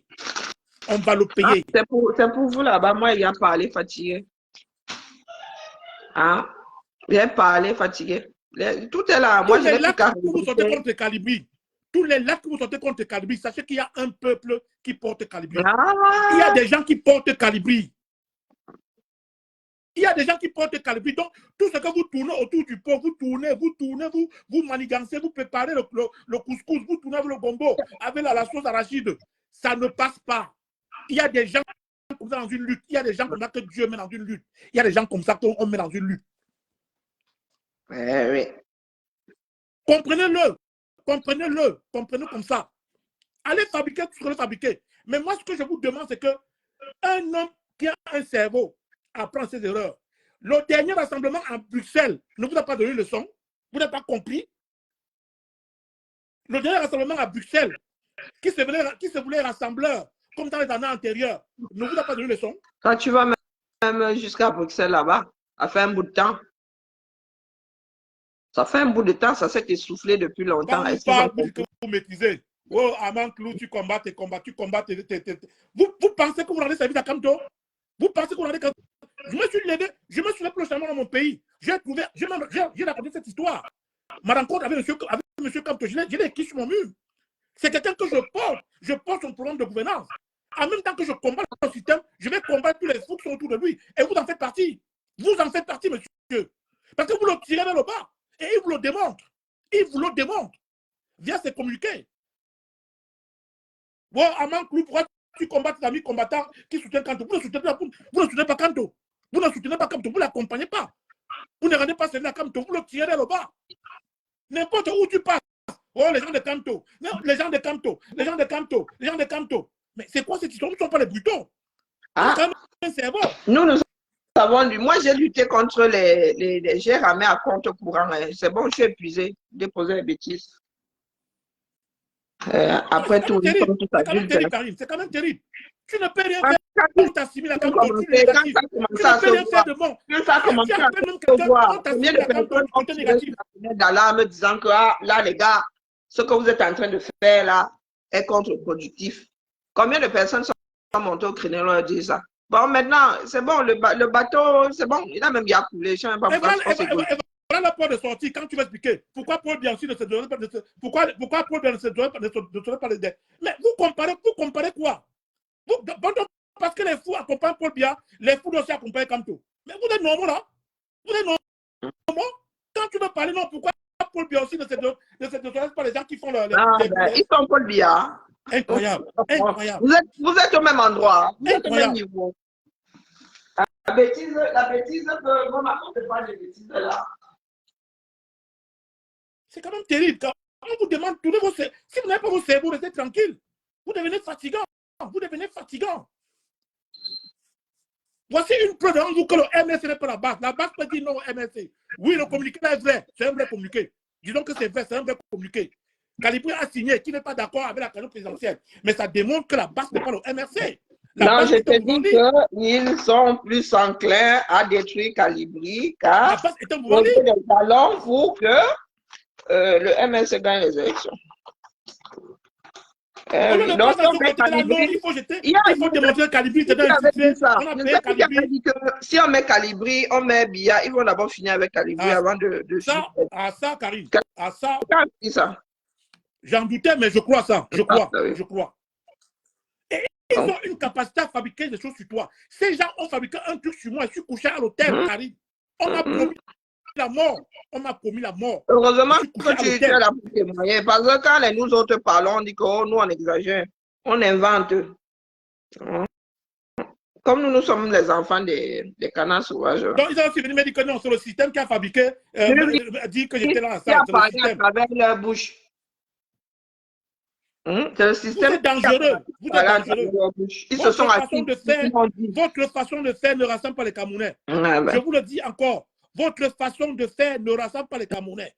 On va le payer. C'est pour vous là-bas, moi, il a parlé fatigué. Il a parlé fatigué. Tout est là. Moi, je n'ai plus qu'à vous sortez contre Calibri. Tous les lacs que vous sortez contre Calibri, sachez qu'il y a un peuple qui porte Calibri. Il y a des gens qui portent Calibri. Il y a des gens qui portent Calibri. Donc, tout ce que vous tournez autour du pot, vous tournez, vous manigancez, vous préparez le couscous, vous tournez avec le gombo, avec la sauce arachide. Ça ne passe pas. Il y a des gens comme ça dans une lutte. Il y a des gens comme ça que Dieu met dans une lutte. Il y a des gens comme ça qu'on met dans une lutte. Oui. Comprenez-le. Comprenez comme ça. Allez fabriquer tout ce que vous fabriquez. Mais moi, ce que je vous demande, c'est qu'un homme qui a un cerveau apprend ses erreurs. Le dernier rassemblement à Bruxelles ne vous a pas donné leçon. Vous n'avez pas compris. Le dernier rassemblement à Bruxelles, qui se voulait rassembleur, comme dans les années antérieures, ne vous a pas donné leçon. Quand tu vas même jusqu'à Bruxelles là-bas, ça fait un bout de temps. Ça fait un bout de temps, ça s'est essoufflé depuis longtemps. Quand vous parlez, que vous maîtrisez. Oh, Amanclou, tu combats. Vous pensez que vous rendez service à Kamto? Vous pensez que vous rendez service? Je me suis levé, je me suis levé prochainement dans mon pays. J'ai raconté cette histoire. Ma rencontre avec M. Kamto, je l'ai écrit sur mon mur. C'est quelqu'un que je porte son programme de gouvernance. En même temps que je combats le système, je vais combattre tous les fous qui sont autour de lui. Et vous en faites partie. Vous en faites partie, monsieur. Parce que vous le tirez vers le bas. Et il vous le démontre. Il vous le démontre. Via ses communiqués. Bon, Amanclou, pourquoi tu combats tes amis combattants qui soutiennent Kanto? Vous ne soutenez pas Kanto. Vous ne soutenez pas Kanto. Vous ne l'accompagnez pas. Vous ne rendez pas service à Kanto. Vous le tirez vers le bas. N'importe où tu passes. Oh, les gens de Kanto. Les gens de Kanto. Mais c'est quoi cette histoire? Nous ne sommes pas les butons. Nous savons lu. Moi, j'ai lutté contre j'ai ramé à compte courant. C'est bon, je suis épuisé. Déposer les bêtises. Après C'est quand tout, même nous terrible. sommes tous C'est quand même adultes. terrible, Karim. C'est quand même terrible. Tu ne peux rien Quand faire. ça On t'assimile à comme torture quand négative. ça a Tu commencé ne à peux se rien faire voir, de bon. quand ça a Tu commencé à appelles même se quelqu'un, on voir, combien t'assimile de à comme personnes ont côté tiré sur négatif. la fenêtre d'alarme disant que ah, là, les gars, ce que vous êtes en train de faire là est contre-productif. Combien de personnes sont montées au créneau et leur disent ça? Bon, maintenant, c'est bon, le bateau, c'est bon, il a même bien coulé. Je ne sais même pas Et pourquoi voilà, on s'est et voilà la porte de sortie. Quand tu vas expliquer pourquoi Paul Bianchi ne se donne pas pourquoi Paul Bianchi ne se donne pas les dettes. Mais vous comparez quoi? Parce que les fous accompagnent Paul Biya, les fous aussi accompagnent Kamto. Mais vous êtes normaux là? Vous êtes normaux? Quand tu veux parler, non, pourquoi Paul Biya aussi ne se donne pas les gens qui font ils sont Paul Biya. Incroyable, incroyable. Vous êtes au même endroit, vous êtes au même Incroyable. niveau. La bêtise, mon maman ne parle de bêtises là. C'est quand même terrible. Quand on vous demande, tournez vos cerveaux. Si vous n'avez pas vos cerveaux, restez tranquille. Vous devenez fatigant. Vous devenez fatigant. Voici une preuve devant vous que le MSC n'est pas la base. La base peut dire non au MSC. Oui, le communiqué est vrai. C'est un vrai communiqué. Disons que c'est vrai, c'est un vrai communiqué. Calibri a signé, qui n'est pas d'accord avec la candidature présidentielle. Mais ça démontre que la base n'est pas le MRC. Non, je te dis qu'ils sont plus enclins à détruire Calibri car la base est un poser des ballons pour que le MSC gagne les élections. Donc, il faut jeter, il faut démontrer que Calibri était infiltré. On a payé Calibri. Si on met Calibri, on met Biya, ils vont d'abord finir avec Calibri avant de ça, Karim. Ça. J'en doutais, mais je crois ça. Je crois. Et ils ont une capacité à fabriquer des choses sur toi. Ces gens ont fabriqué un truc sur moi. Je suis couché à l'hôtel, Karim. On m'a promis la mort. On m'a promis la mort. Heureusement que tu es là pour témoigner. Parce que quand nous autres parlons, on dit que nous, on exagère. On invente. Comme nous sommes les enfants des canards sauvages. Donc, ils ont aussi venu me dire que non, c'est le système qui a fabriqué, dit que j'étais là. Qui a parlé à travers leur bouche. C'est le système. Vous êtes dangereux. Vous êtes dangereux. Ils se sont assis. Votre façon de faire ne rassemble pas les Camerounais. Je vous le dis encore. Votre façon de faire ne rassemble pas les Camerounais.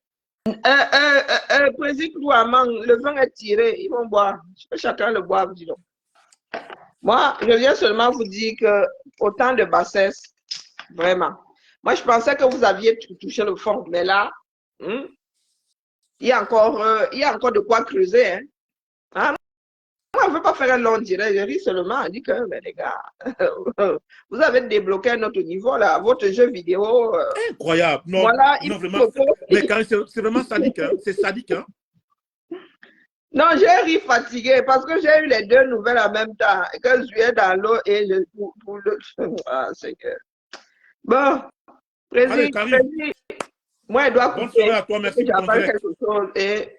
Président Kouamang, le vin est tiré. Ils vont boire. Chacun le boit, dis donc. Moi, je viens seulement vous dire que autant de bassesse, vraiment. Moi, je pensais que vous aviez touché le fond, mais là, il y a encore de quoi creuser. Hein? Moi, je ne veux pas faire un long direct. Je ris seulement. Je dis que, mais les gars, vous avez débloqué un autre niveau, là. Votre jeu vidéo. Incroyable. Non, voilà, non vraiment. Mais c'est vraiment sadique. Hein? C'est sadique. Hein? Non, j'ai ri fatigué parce que j'ai eu les deux nouvelles en même temps. Et que je suis dans l'eau et je pour le. Ah, c'est que. Bon, président, moi, je dois couper. Bonne soirée à toi, merci pour ton direct. Quelque chose et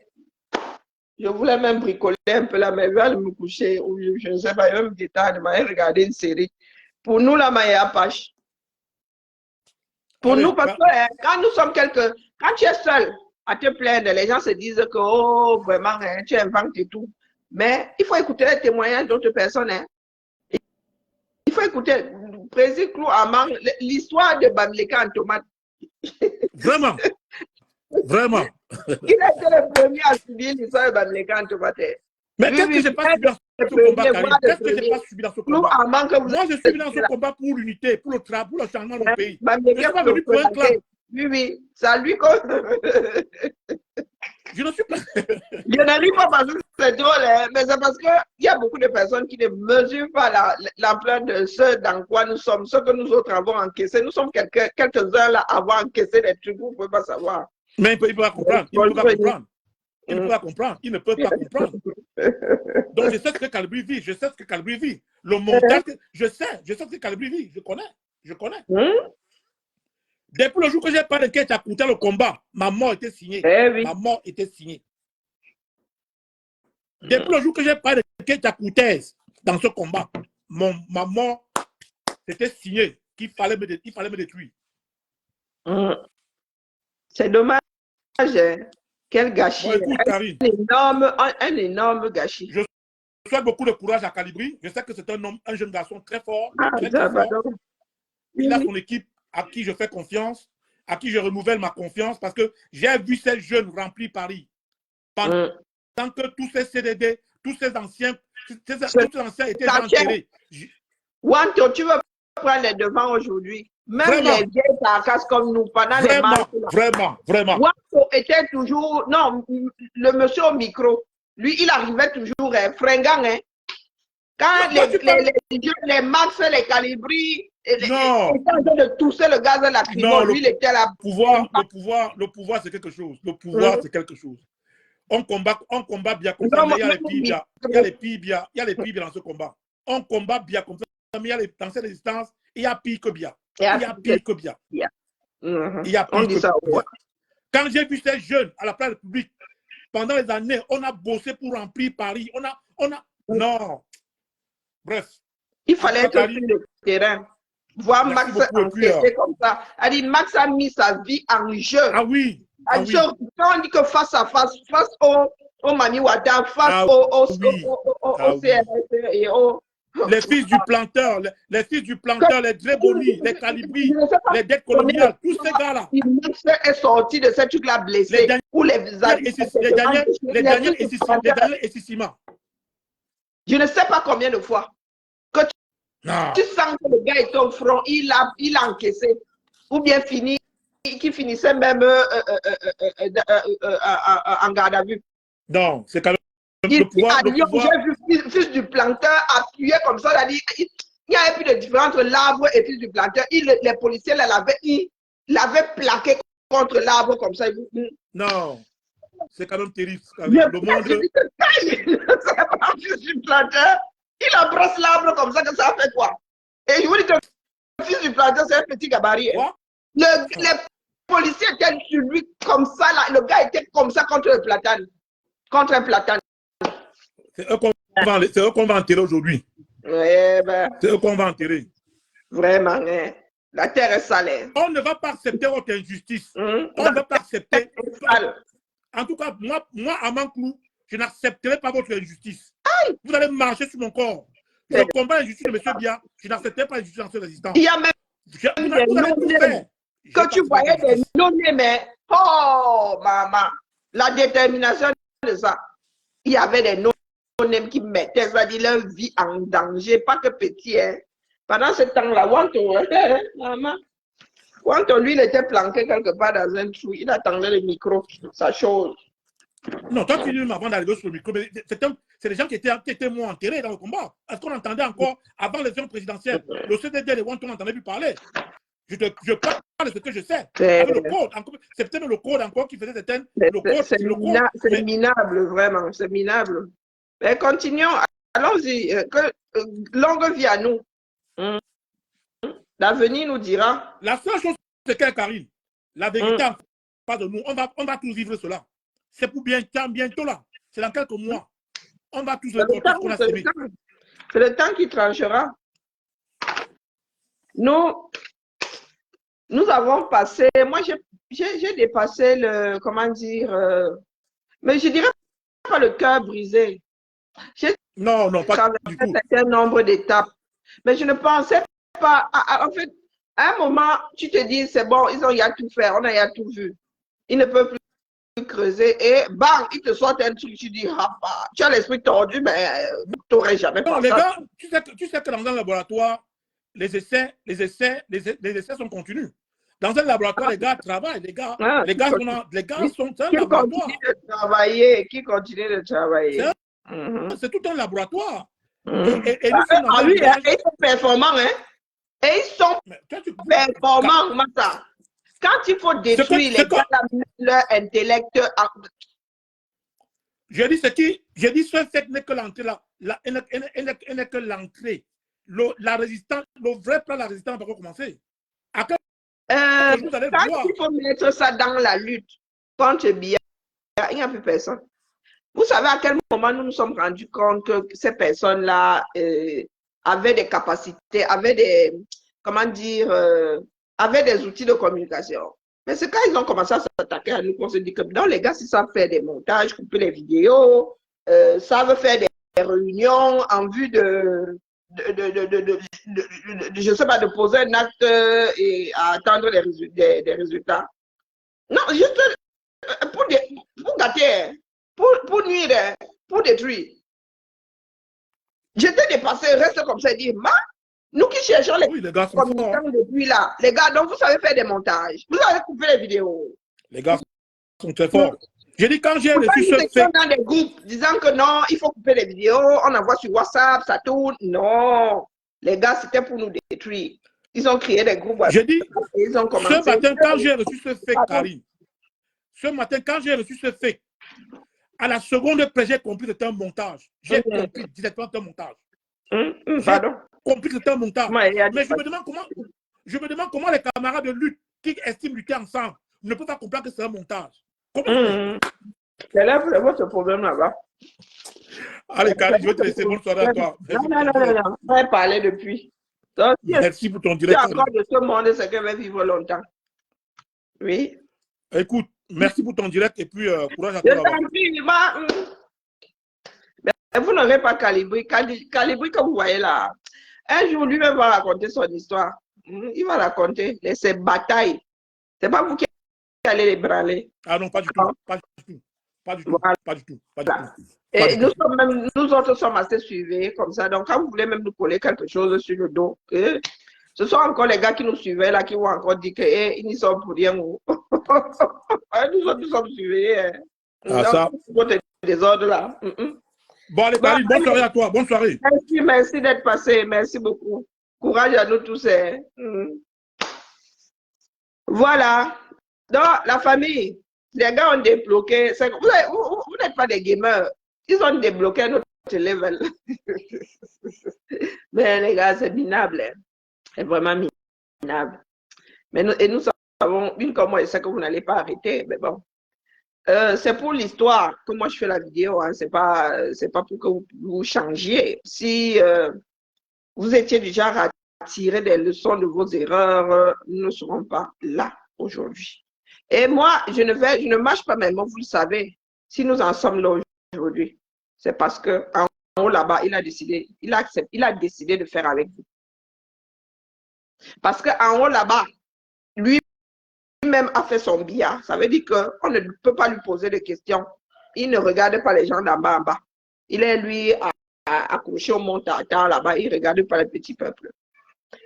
je voulais même bricoler un peu là, mais je vais aller me coucher ou je ne sais pas, je vais me détendre, je vais regarder une série. Pour nous, la meilleure page. Pour nous, parce que quand nous sommes quand tu es seul à te plaindre, les gens se disent que, oh, vraiment, tu inventes et tout. Mais il faut écouter les témoignages d'autres personnes. Hein. Il faut écouter, président Clou Amang, l'histoire de Bamleka en tomate. Vraiment. Vraiment. Il a été le premier à subir l'histoire de Bamleka en tomate. Mais qu'est-ce que j'ai pas subi dans ce combat, Karim? Qu'est-ce que j'ai pas subi dans ce combat? Moi, je suis dans ce combat pour l'unité, pour le changement de mon pays. Je ne suis pas venu pour un clan. Oui, c'est lui qu'on... Je ne suis pas... Je ne ris pas parce que c'est drôle, hein, mais c'est parce qu'il y a beaucoup de personnes qui ne mesurent pas l'ampleur de ce dans quoi nous sommes, ce que nous autres avons encaissé. Nous sommes quelques-uns là à avoir encaissé des trucs, vous ne pouvez pas savoir. Mais il ne peut pas comprendre. Il ne peut pas comprendre. Il ne peut pas comprendre. Il ne peut pas comprendre. Donc, je sais ce que Calibri vit. Je sais ce que Calibri vit. Le montage, je sais ce que Calibri vit. Je connais. Je connais. Depuis le jour que j'ai pas de quête à coûter le combat, ma mort était signée. Ma mort était signée. Depuis le jour que j'ai pas de quête à coûter dans ce combat, ma mort était signée. Il fallait me détruire. C'est dommage. Quel gâchis. Bon, écoute, Karim, un énorme gâchis. Je souhaite beaucoup de courage à Calibri. Je sais que c'est un jeune garçon très fort. Très fort. Il a son équipe à qui je fais confiance, à qui je renouvelle ma confiance parce que j'ai vu ces jeunes remplir Paris. que tous ces CDD, tous ces anciens étaient enterrés. Wanto, tu veux prendre les devants aujourd'hui. Même Vraiment. les vieilles carcasses comme nous, pendant les marches. Vraiment. Wanto était toujours... Non, le monsieur au micro, lui, il arrivait toujours fringant. Hein. Quand les Max, les Calibri, étaient en train de tousser le gaz lacrymogène, lui, il était là. Le pouvoir, c'est quelque chose. Le pouvoir, c'est quelque chose. On combat bien comme ça, mais il y a les pires bien. Il y a les pires bien dans ce combat. On combat bien comme ça, mais il y a dans cette résistance, il y a pire que bien. Il y a pire que bien. Il y a pire que bien. Quand j'ai vu ces jeunes à la place publique, pendant les années, on a bossé pour remplir Paris. Non. Bref. Il fallait être sur le terrain. Voir Max enquêter comme ça. Max a mis sa vie en jeu. Ah oui. Quand on dit que face à face au Maniwata, face au CRS et au... Les fils du planteur, les Dréboni, les Calibri, les dettes coloniales, tous ces gars-là. Max est sorti de ce truc-là blessé. Les derniers Essissima. Je ne sais pas combien de fois que tu sens que le gars est au front, il a encaissé. Ou bien qui finissait même en garde à vue. Non, c'est quand même le pouvoir. J'ai vu fils du planteur appuyé comme ça. Il n'y avait plus de différence entre l'arbre et fils du planteur. Les policiers l'avaient plaqué contre l'arbre comme ça. Non, c'est quand même terrible. Le monde... fils du planteur, il embrasse l'arbre comme ça, que ça fait quoi? Et je vous dis que le fils du planteur, c'est un petit gabarit. Les policiers étaient sur lui comme ça, là. Le gars était comme ça contre le platane. Contre un platane. C'est eux qu'on va enterrer aujourd'hui. C'est eux qu'on va enterrer. Vraiment, hein. La terre est salée. On ne va pas accepter aucune injustice. On ne va pas accepter. En tout cas, moi à Manklou, je n'accepterai pas votre injustice. Aïe. Vous allez marcher sur mon corps. Je combats l'injustice de M. Bia. Je n'accepterai pas l'injustice dans ce résistant. Il y a même que tu voyais des nommés, mais oh, maman, la détermination de ça. Il y avait des noms qui mettaient leur vie en danger, pas que petit. Hein. Pendant ce temps-là, Wanto, lui, il était planqué quelque part dans un trou. Il attendait le micro, sa chose. Non, toi, tu dis avant d'arriver sur le micro, c'est des gens qui étaient moins enterrés dans le combat. Est-ce qu'on entendait encore, avant l'élection présidentielle, le CDD de Wanto, on n'entendait plus parler? Je parle de ce que je sais. Avec le code, c'est peut-être le code encore qui faisait certaines. C'est minable, vraiment, c'est minable. Mais continuons, allons-y. Longue vie à nous. L'avenir nous dira. La seule chose, c'est qu'elle, Karine, la vérité, pas de nous. On va tous vivre cela. C'est pour bientôt là. C'est dans quelques mois. On va tous le porter qu'on a semé. C'est le temps qui tranchera. Nous avons passé, moi j'ai dépassé le, comment dire, mais je dirais pas le cœur brisé. Non, pas du tout. Un certain nombre d'étapes. Mais je ne pensais pas, en fait, à un moment, tu te dis, c'est bon, il y a tout fait, on a tout vu. Ils ne peuvent plus creuser et bang, ils te sortent un truc, tu dis, ah, bah, tu as l'esprit tordu, mais tu n'aurais jamais pensé. Non, les gars, tu sais que dans un laboratoire, les essais sont continus. Dans un laboratoire, les gars travaillent, les gars sont un laboratoire. Qui continue de travailler. C'est tout un laboratoire. Et ils sont performants, hein? Et ils sont performants, Mata. Quand il faut détruire les gars, leur intellect. J'ai dit ce fait n'est que l'entrée, n'est que l'entrée. La résistance, le vrai plan de la résistance va commencer. Quand il faut mettre ça dans la lutte contre Biya, il n'y a plus personne. Vous savez à quel moment nous nous sommes rendus compte que ces personnes-là avaient des capacités, avaient des, comment dire, avaient des outils de communication. Mais c'est quand ils ont commencé à s'attaquer à nous qu'on se dit que non, les gars, si ça fait des montages, couper les vidéos, ça veut faire des réunions en vue je ne sais pas, de poser un acte et à attendre des résultats. Non, juste pour gâter. pour nuire, hein, pour détruire. J'étais dépassé, reste comme ça et dire, nous qui cherchons les Oui, les gars sont forts. communicants depuis là, les gars, donc vous savez faire des montages, vous avez coupé les vidéos. Les gars sont très forts. J'ai dit, quand j'ai reçu Nous ce étions fait, dans des groupes disant que non, il faut couper les vidéos, on envoie sur WhatsApp, ça tourne. Non, les gars, c'était pour nous détruire. Ils ont créé des groupes j'ai dit, et ils ont ce commencé. matin, quand j'ai reçu ce fait, Karine, ce matin, quand j'ai reçu ce fait, à la seconde près, j'ai compris que c'était un montage. J'ai compris directement que c'était un montage. J'ai compris que c'était un montage. Mais je me demande comment les camarades de lutte qui estiment lutter ensemble ne peuvent pas comprendre que c'est un montage. Comment C'est là votre problème là-bas. Allez, Karine, je vais te laisser. Bonne soirée à toi. Non. On va parler depuis. Donc, Merci pour ton direct. Si encore de ce monde, c'est qu'elle va vivre longtemps. Oui. Écoute, merci pour ton direct et puis courage à toi. Mais vous n'aurez pas calibré. Calibré que vous voyez là. Un jour, lui-même va raconter son histoire. Il va raconter ses batailles. C'est pas vous qui allez les branler. Ah non, pas du tout. Pas du tout. Pas du tout. Voilà. Pas du tout. Pas du tout. Et nous autres sommes assez suivis comme ça. Donc, quand vous voulez même nous coller quelque chose sur le dos, ce sont encore les gars qui nous suivaient là qui vont encore dire qu'ils n'y sont pour rien. Nous sommes suivis. Ah, ça. Des ordres là. Bon, allez, Karine, bonne soirée à toi. Bonne soirée. Merci d'être passé. Merci beaucoup. Courage à nous tous. Voilà. Donc, la famille, les gars ont débloqué. Vous n'êtes pas des gamers. Ils ont débloqué notre level. Mais les gars, c'est minable. C'est vraiment minable. Mais nous savons, une comme moi, je sais que vous n'allez pas arrêter. Mais bon. C'est pour l'histoire que moi je fais la vidéo. Hein. C'est pas pour que vous changiez. Si vous étiez déjà à tirer des leçons de vos erreurs, nous ne serons pas là aujourd'hui. Et moi, je ne mâche pas mes mots, vous le savez. Si nous en sommes là aujourd'hui, c'est parce que en haut là-bas, il a décidé de faire avec vous. Parce qu'en haut là-bas, lui-même a fait son billard. Ça veut dire qu'on ne peut pas lui poser de questions. Il ne regarde pas les gens d'en bas en bas. Il est lui accroché au montagne là-bas. Il ne regarde pas les petits peuples.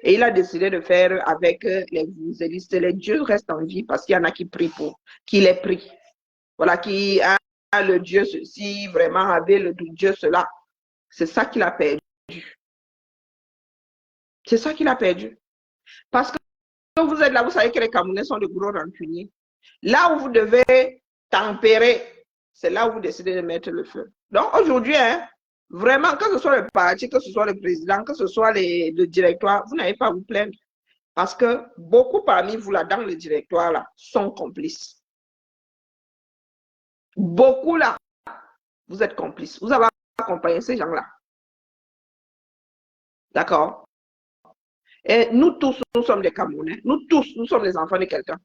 Et il a décidé de faire avec les vouzelistes. Les dieux restent en vie parce qu'il y en a qui prient pour qu'il ait pris. Voilà, qui a le dieu ceci, vraiment avait le dieu cela. C'est ça qu'il a perdu. C'est ça qu'il a perdu. Parce que quand vous êtes là, vous savez que les Camerounais sont de gros rancuniers. Là où vous devez tempérer, c'est là où vous décidez de mettre le feu. Donc aujourd'hui, hein, vraiment, que ce soit le parti, que ce soit le président, que ce soit le directoire, vous n'avez pas à vous plaindre. Parce que beaucoup parmi vous là, dans le directoire là, sont complices. Beaucoup là, vous êtes complices. Vous avez accompagné ces gens-là. D'accord? Et nous tous, nous sommes des Camerounais. Nous tous, nous sommes les enfants de quelqu'un.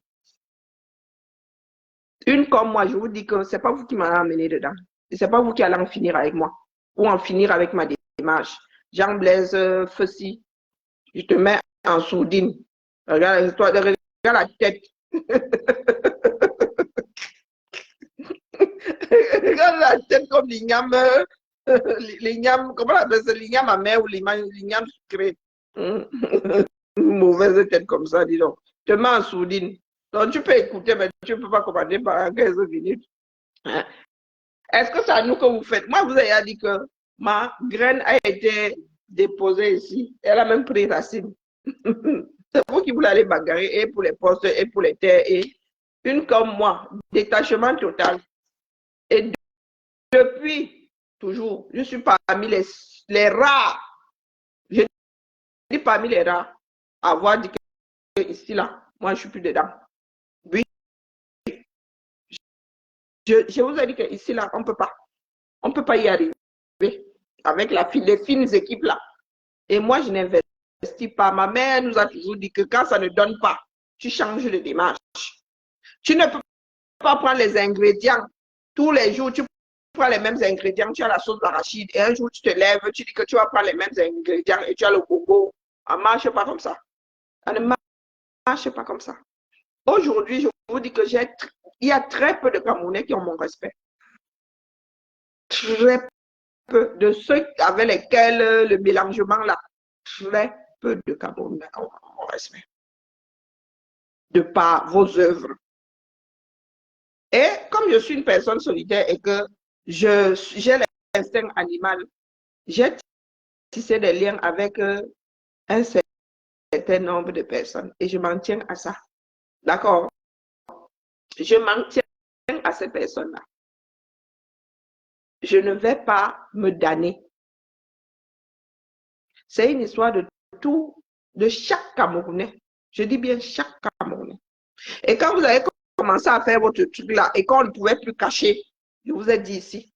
Une comme moi, je vous dis que ce n'est pas vous qui m'avez amené dedans. Ce n'est pas vous qui allez en finir avec moi. Ou en finir avec ma démarche. Jean-Blaise Fessy, je te mets en sourdine. Regarde la tête. Regarde la tête comme l'igname. Comment on appelle ça? L'igname amère ou l'igname sucré. Mauvaise tête comme ça, dis donc. Je te mets en sourdine. Donc tu peux écouter, mais tu ne peux pas commander par 15 minutes. Est-ce que c'est à nous que vous faites? Moi, vous avez dit que ma graine a été déposée ici. Elle a même pris racine. C'est vous qui voulez aller bagarrer et pour les postes et pour les terres. Et une comme moi, détachement total. Et depuis toujours, je suis parmi les rares. Je dis parmi les rares à avoir dit que ici, là, moi, je ne suis plus dedans. Oui. Je vous ai dit qu'ici, là, on ne peut pas. On ne peut pas y arriver avec les fines équipes là. Et moi, je n'investis pas. Ma mère nous a toujours dit que quand ça ne donne pas, tu changes de démarche. Tu ne peux pas prendre les ingrédients tous les jours. Tu prends les mêmes ingrédients, tu as la sauce d'arachide. Et un jour, tu te lèves, tu dis que tu vas prendre les mêmes ingrédients et tu as le gogo. Ça ne marche pas comme ça. Ça ne marche pas comme ça. Aujourd'hui, je vous dis que il y a très peu de Camerounais qui ont mon respect. Très peu de ceux avec lesquels le mélangement là, très peu de Camerounais ont mon respect. De par vos œuvres. Et comme je suis une personne solitaire et que j'ai l'instinct animal, j'ai tissé des liens avec un certain nombre de personnes et je m'en tiens à ça. D'accord? Je m'en tiens à ces personnes-là. Je ne vais pas me damner. C'est une histoire de tout, de chaque Camerounais. Je dis bien chaque Camerounais. Et quand vous avez commencé à faire votre truc là et qu'on ne pouvait plus cacher, je vous ai dit ici.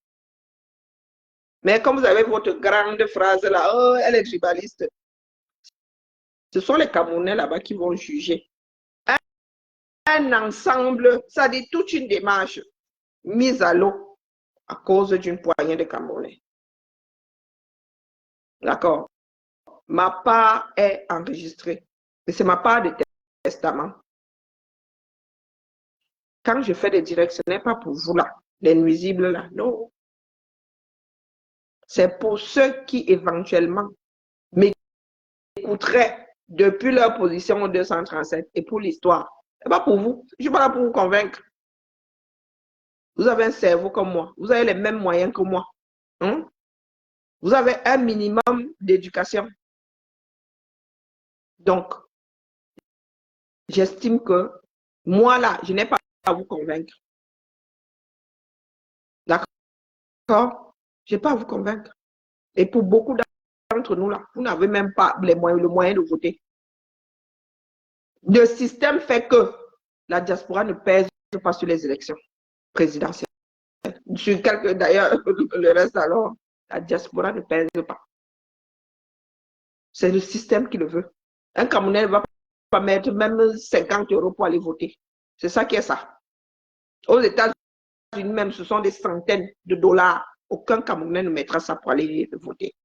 Mais comme vous avez votre grande phrase là, oh, elle est tribaliste. Ce sont les Camerounais là-bas qui vont juger. Un ensemble, ça dit toute une démarche mise à l'eau à cause d'une poignée de Camerounais. D'accord? Ma part est enregistrée. Et c'est ma part de testament. Quand je fais des directs, ce n'est pas pour vous là, les nuisibles là, non. C'est pour ceux qui éventuellement m'écouteraient depuis leur position au 237 et pour l'histoire. Ce n'est pas pour vous. Je ne suis pas là pour vous convaincre. Vous avez un cerveau comme moi. Vous avez les mêmes moyens que moi. Hein? Vous avez un minimum d'éducation. Donc, j'estime que moi là, je n'ai pas à vous convaincre. D'accord? Je n'ai pas à vous convaincre. Et pour beaucoup d'entre nous là, vous n'avez même pas le moyen de voter. Le système fait que la diaspora ne pèse pas sur les élections présidentielles. Sur quelques, d'ailleurs, le reste alors, la diaspora ne pèse pas. C'est le système qui le veut. Un Camerounais ne va pas mettre même 50 € pour aller voter. C'est ça qui est ça. Aux États-Unis même, ce sont des centaines de dollars. Aucun Camerounais ne mettra ça pour aller voter.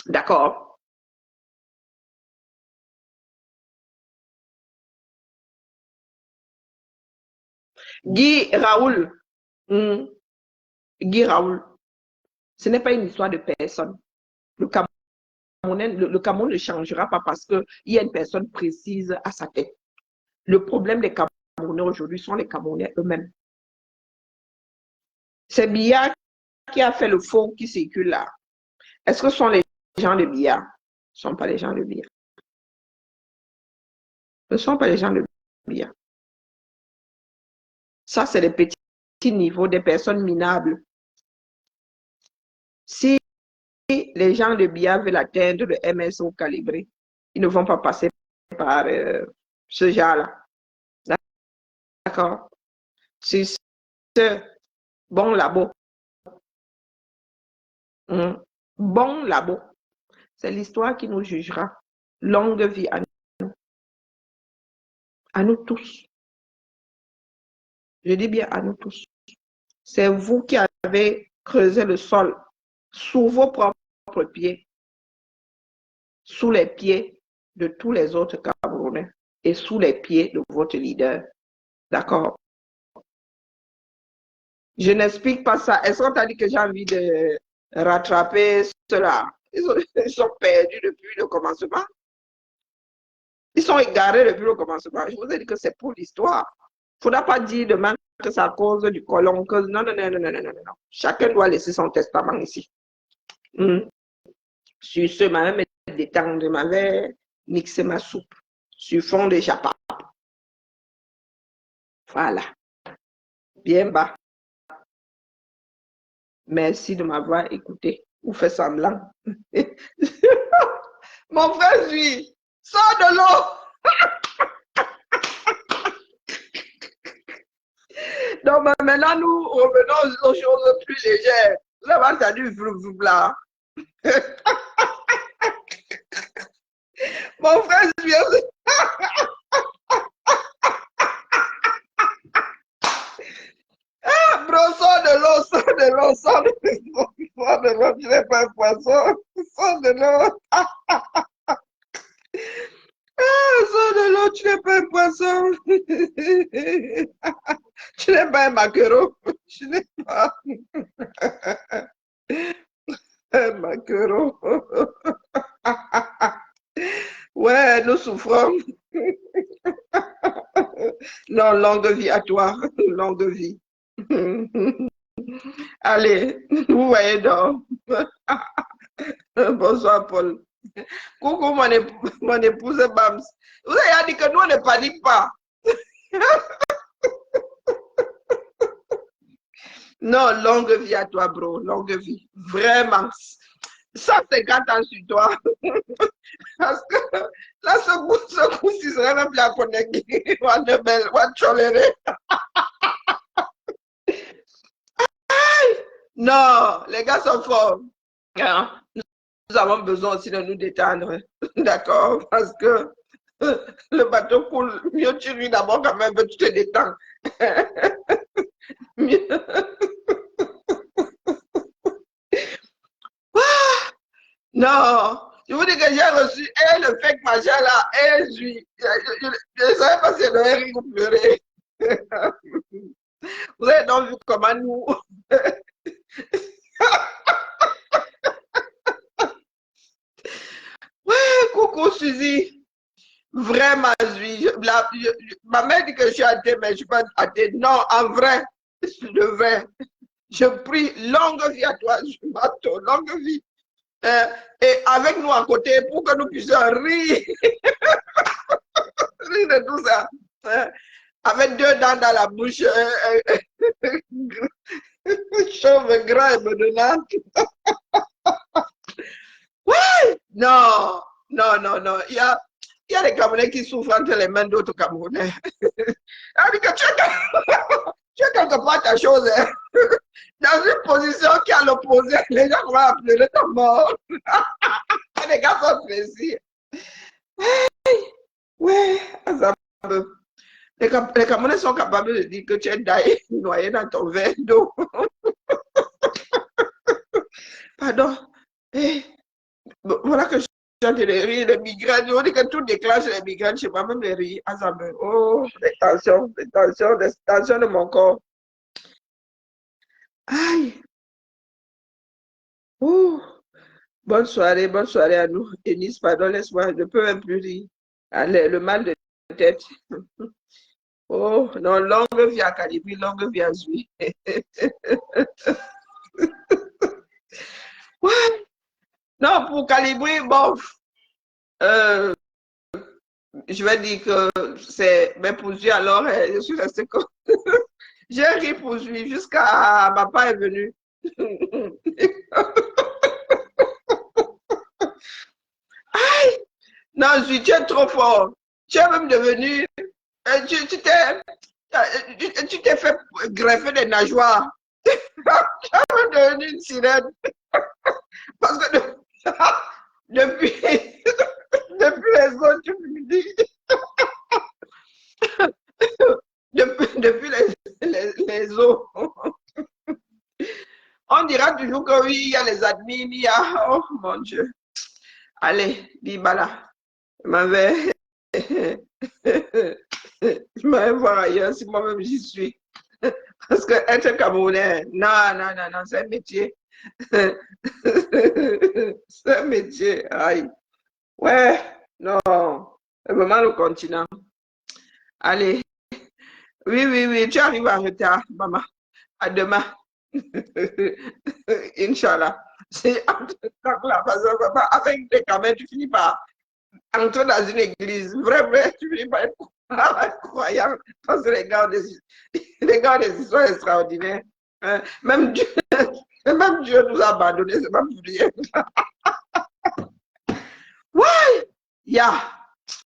D'accord? Guy Raoul, Guy Raoul, ce n'est pas une histoire de personne. Le Cameroun ne changera pas parce qu'il y a une personne précise à sa tête. Le problème des Camerounais aujourd'hui sont les Camerounais eux-mêmes. C'est Biya qui a fait le faux qui circule là. Est-ce que ce sont les gens de Biya? Ce ne sont pas les gens de Biya. Ce ne sont pas les gens de Biya. Ça, c'est les petits niveaux des personnes minables. Si les gens de Biya veulent atteindre le MSO calibré, ils ne vont pas passer par ce genre-là. D'accord? C'est ce bon labo. Bon labo. C'est l'histoire qui nous jugera. Longue vie à nous. À nous tous. Je dis bien à nous tous. C'est vous qui avez creusé le sol sous vos propres pieds, sous les pieds de tous les autres Camerounais et sous les pieds de votre leader. D'accord? Je n'explique pas ça. Est-ce qu'on t'a dit que j'ai envie de rattraper cela? Ils sont perdus depuis le commencement. Ils sont égarés depuis le commencement. Je vous ai dit que c'est pour l'histoire. Il ne faudra pas dire demain que c'est à cause du colon. Que... Non, non, non, non, non, non, non. Chacun doit laisser son testament ici. Sur ce, ma mère me détendre, m'avait mixé ma soupe sur fond de japa. Voilà. Bien bas. Merci de m'avoir écouté. Ou fait semblant. Mon frère, lui, sors de l'eau. Donc maintenant, nous revenons aux choses plus légères. Vous avez entendu là. Mon frère, je viens de... Bro, sors de l'eau, sors de l'eau, sors de l'eau, sors de l'eau, tu n'es pas un poisson, sors de l'eau. Sors de l'eau, tu n'es pas un poisson. Tu n'es pas un maquereau, tu n'es pas... souffrant. Non, longue vie à toi, longue vie. Allez, vous voyez donc. Bonsoir, Paul. Coucou, mon épouse Bams. Vous avez dit que nous, on ne panique pas. Non, longue vie à toi, bro. Longue vie. Vraiment. 150 ans sur toi. Parce que là, ce coup-ci serait même plus à connecter. On va tolérer. Non, les gars sont forts. Hein? Nous avons besoin aussi de nous détendre. D'accord? Parce que le bateau coule. Mieux tu ris d'abord quand même, tu te détends. Non, je vous dis que j'ai reçu le fake machin là, et je ne savais pas si elle devait rire ou pleurer. Vous avez donc vu comment nous. Ouais, coucou Suzy. Vraiment, ma mère dit que je suis athée, mais je ne suis pas athée. Non, en vrai, je vais. Je prie, longue vie à toi, je m'attends, longue vie. Et avec nous à côté pour que nous puissions rire. Rire de tout ça. Avec 2 dents dans la bouche. Chauve, gras et bedonnant. Ouais! Non, non, non, non. Il y a des Camerounais qui souffrent entre les mains d'autres Camerounais. Elle dit que tu es quelque part ta chose. Hein. Dans une position qui est à l'opposé, les gens vont appeler ta mort. Les gars sont précis. Ouais, les Camerounais sont capables de dire que tu es noyé dans ton verre d'eau. Pardon. Voilà que je chante les rires, les migraines. On dit que tout déclenche les migraines chez moi, même les rires. Oh, les tensions de mon corps. Aïe. Oh. Bonne soirée à nous. Ennis, pardon, laisse-moi, je ne peux même plus rire. Allez, le mal de tête. Oh, non, longue vie à Calibri, longue vie à Zui. Ouais. Non, pour Calibri, bon, je vais dire que c'est, mais pour Zui, alors, je suis restée comme. J'ai ri pour Zui jusqu'à ma part est venue. Aïe! Non, Zui, tu es trop fort. Tu es même devenu. Tu t'es fait greffer des nageoires. Tu es même devenu une sirène. Parce que depuis les autres, tu me dis. Depuis les eaux. On dira toujours que oui, il y a les admins, il y a. Oh mon Dieu. Allez, Bibala. Je m'en vais voir ailleurs si moi-même j'y suis. Parce que être Camerounais, non, non, non, non, c'est un métier. C'est un métier. Aïe. Ouais, non. C'est vraiment le continent. Allez. Oui, oui, oui, tu arrives en retard, maman. À demain. Inch'Allah. C'est avec des caméras, tu finis par entrer dans une église. Vraiment, tu finis par être croyant. Parce que les gars ont des histoires extraordinaires. Même Dieu nous a abandonnés, c'est pas pour rien. Ouais, yeah.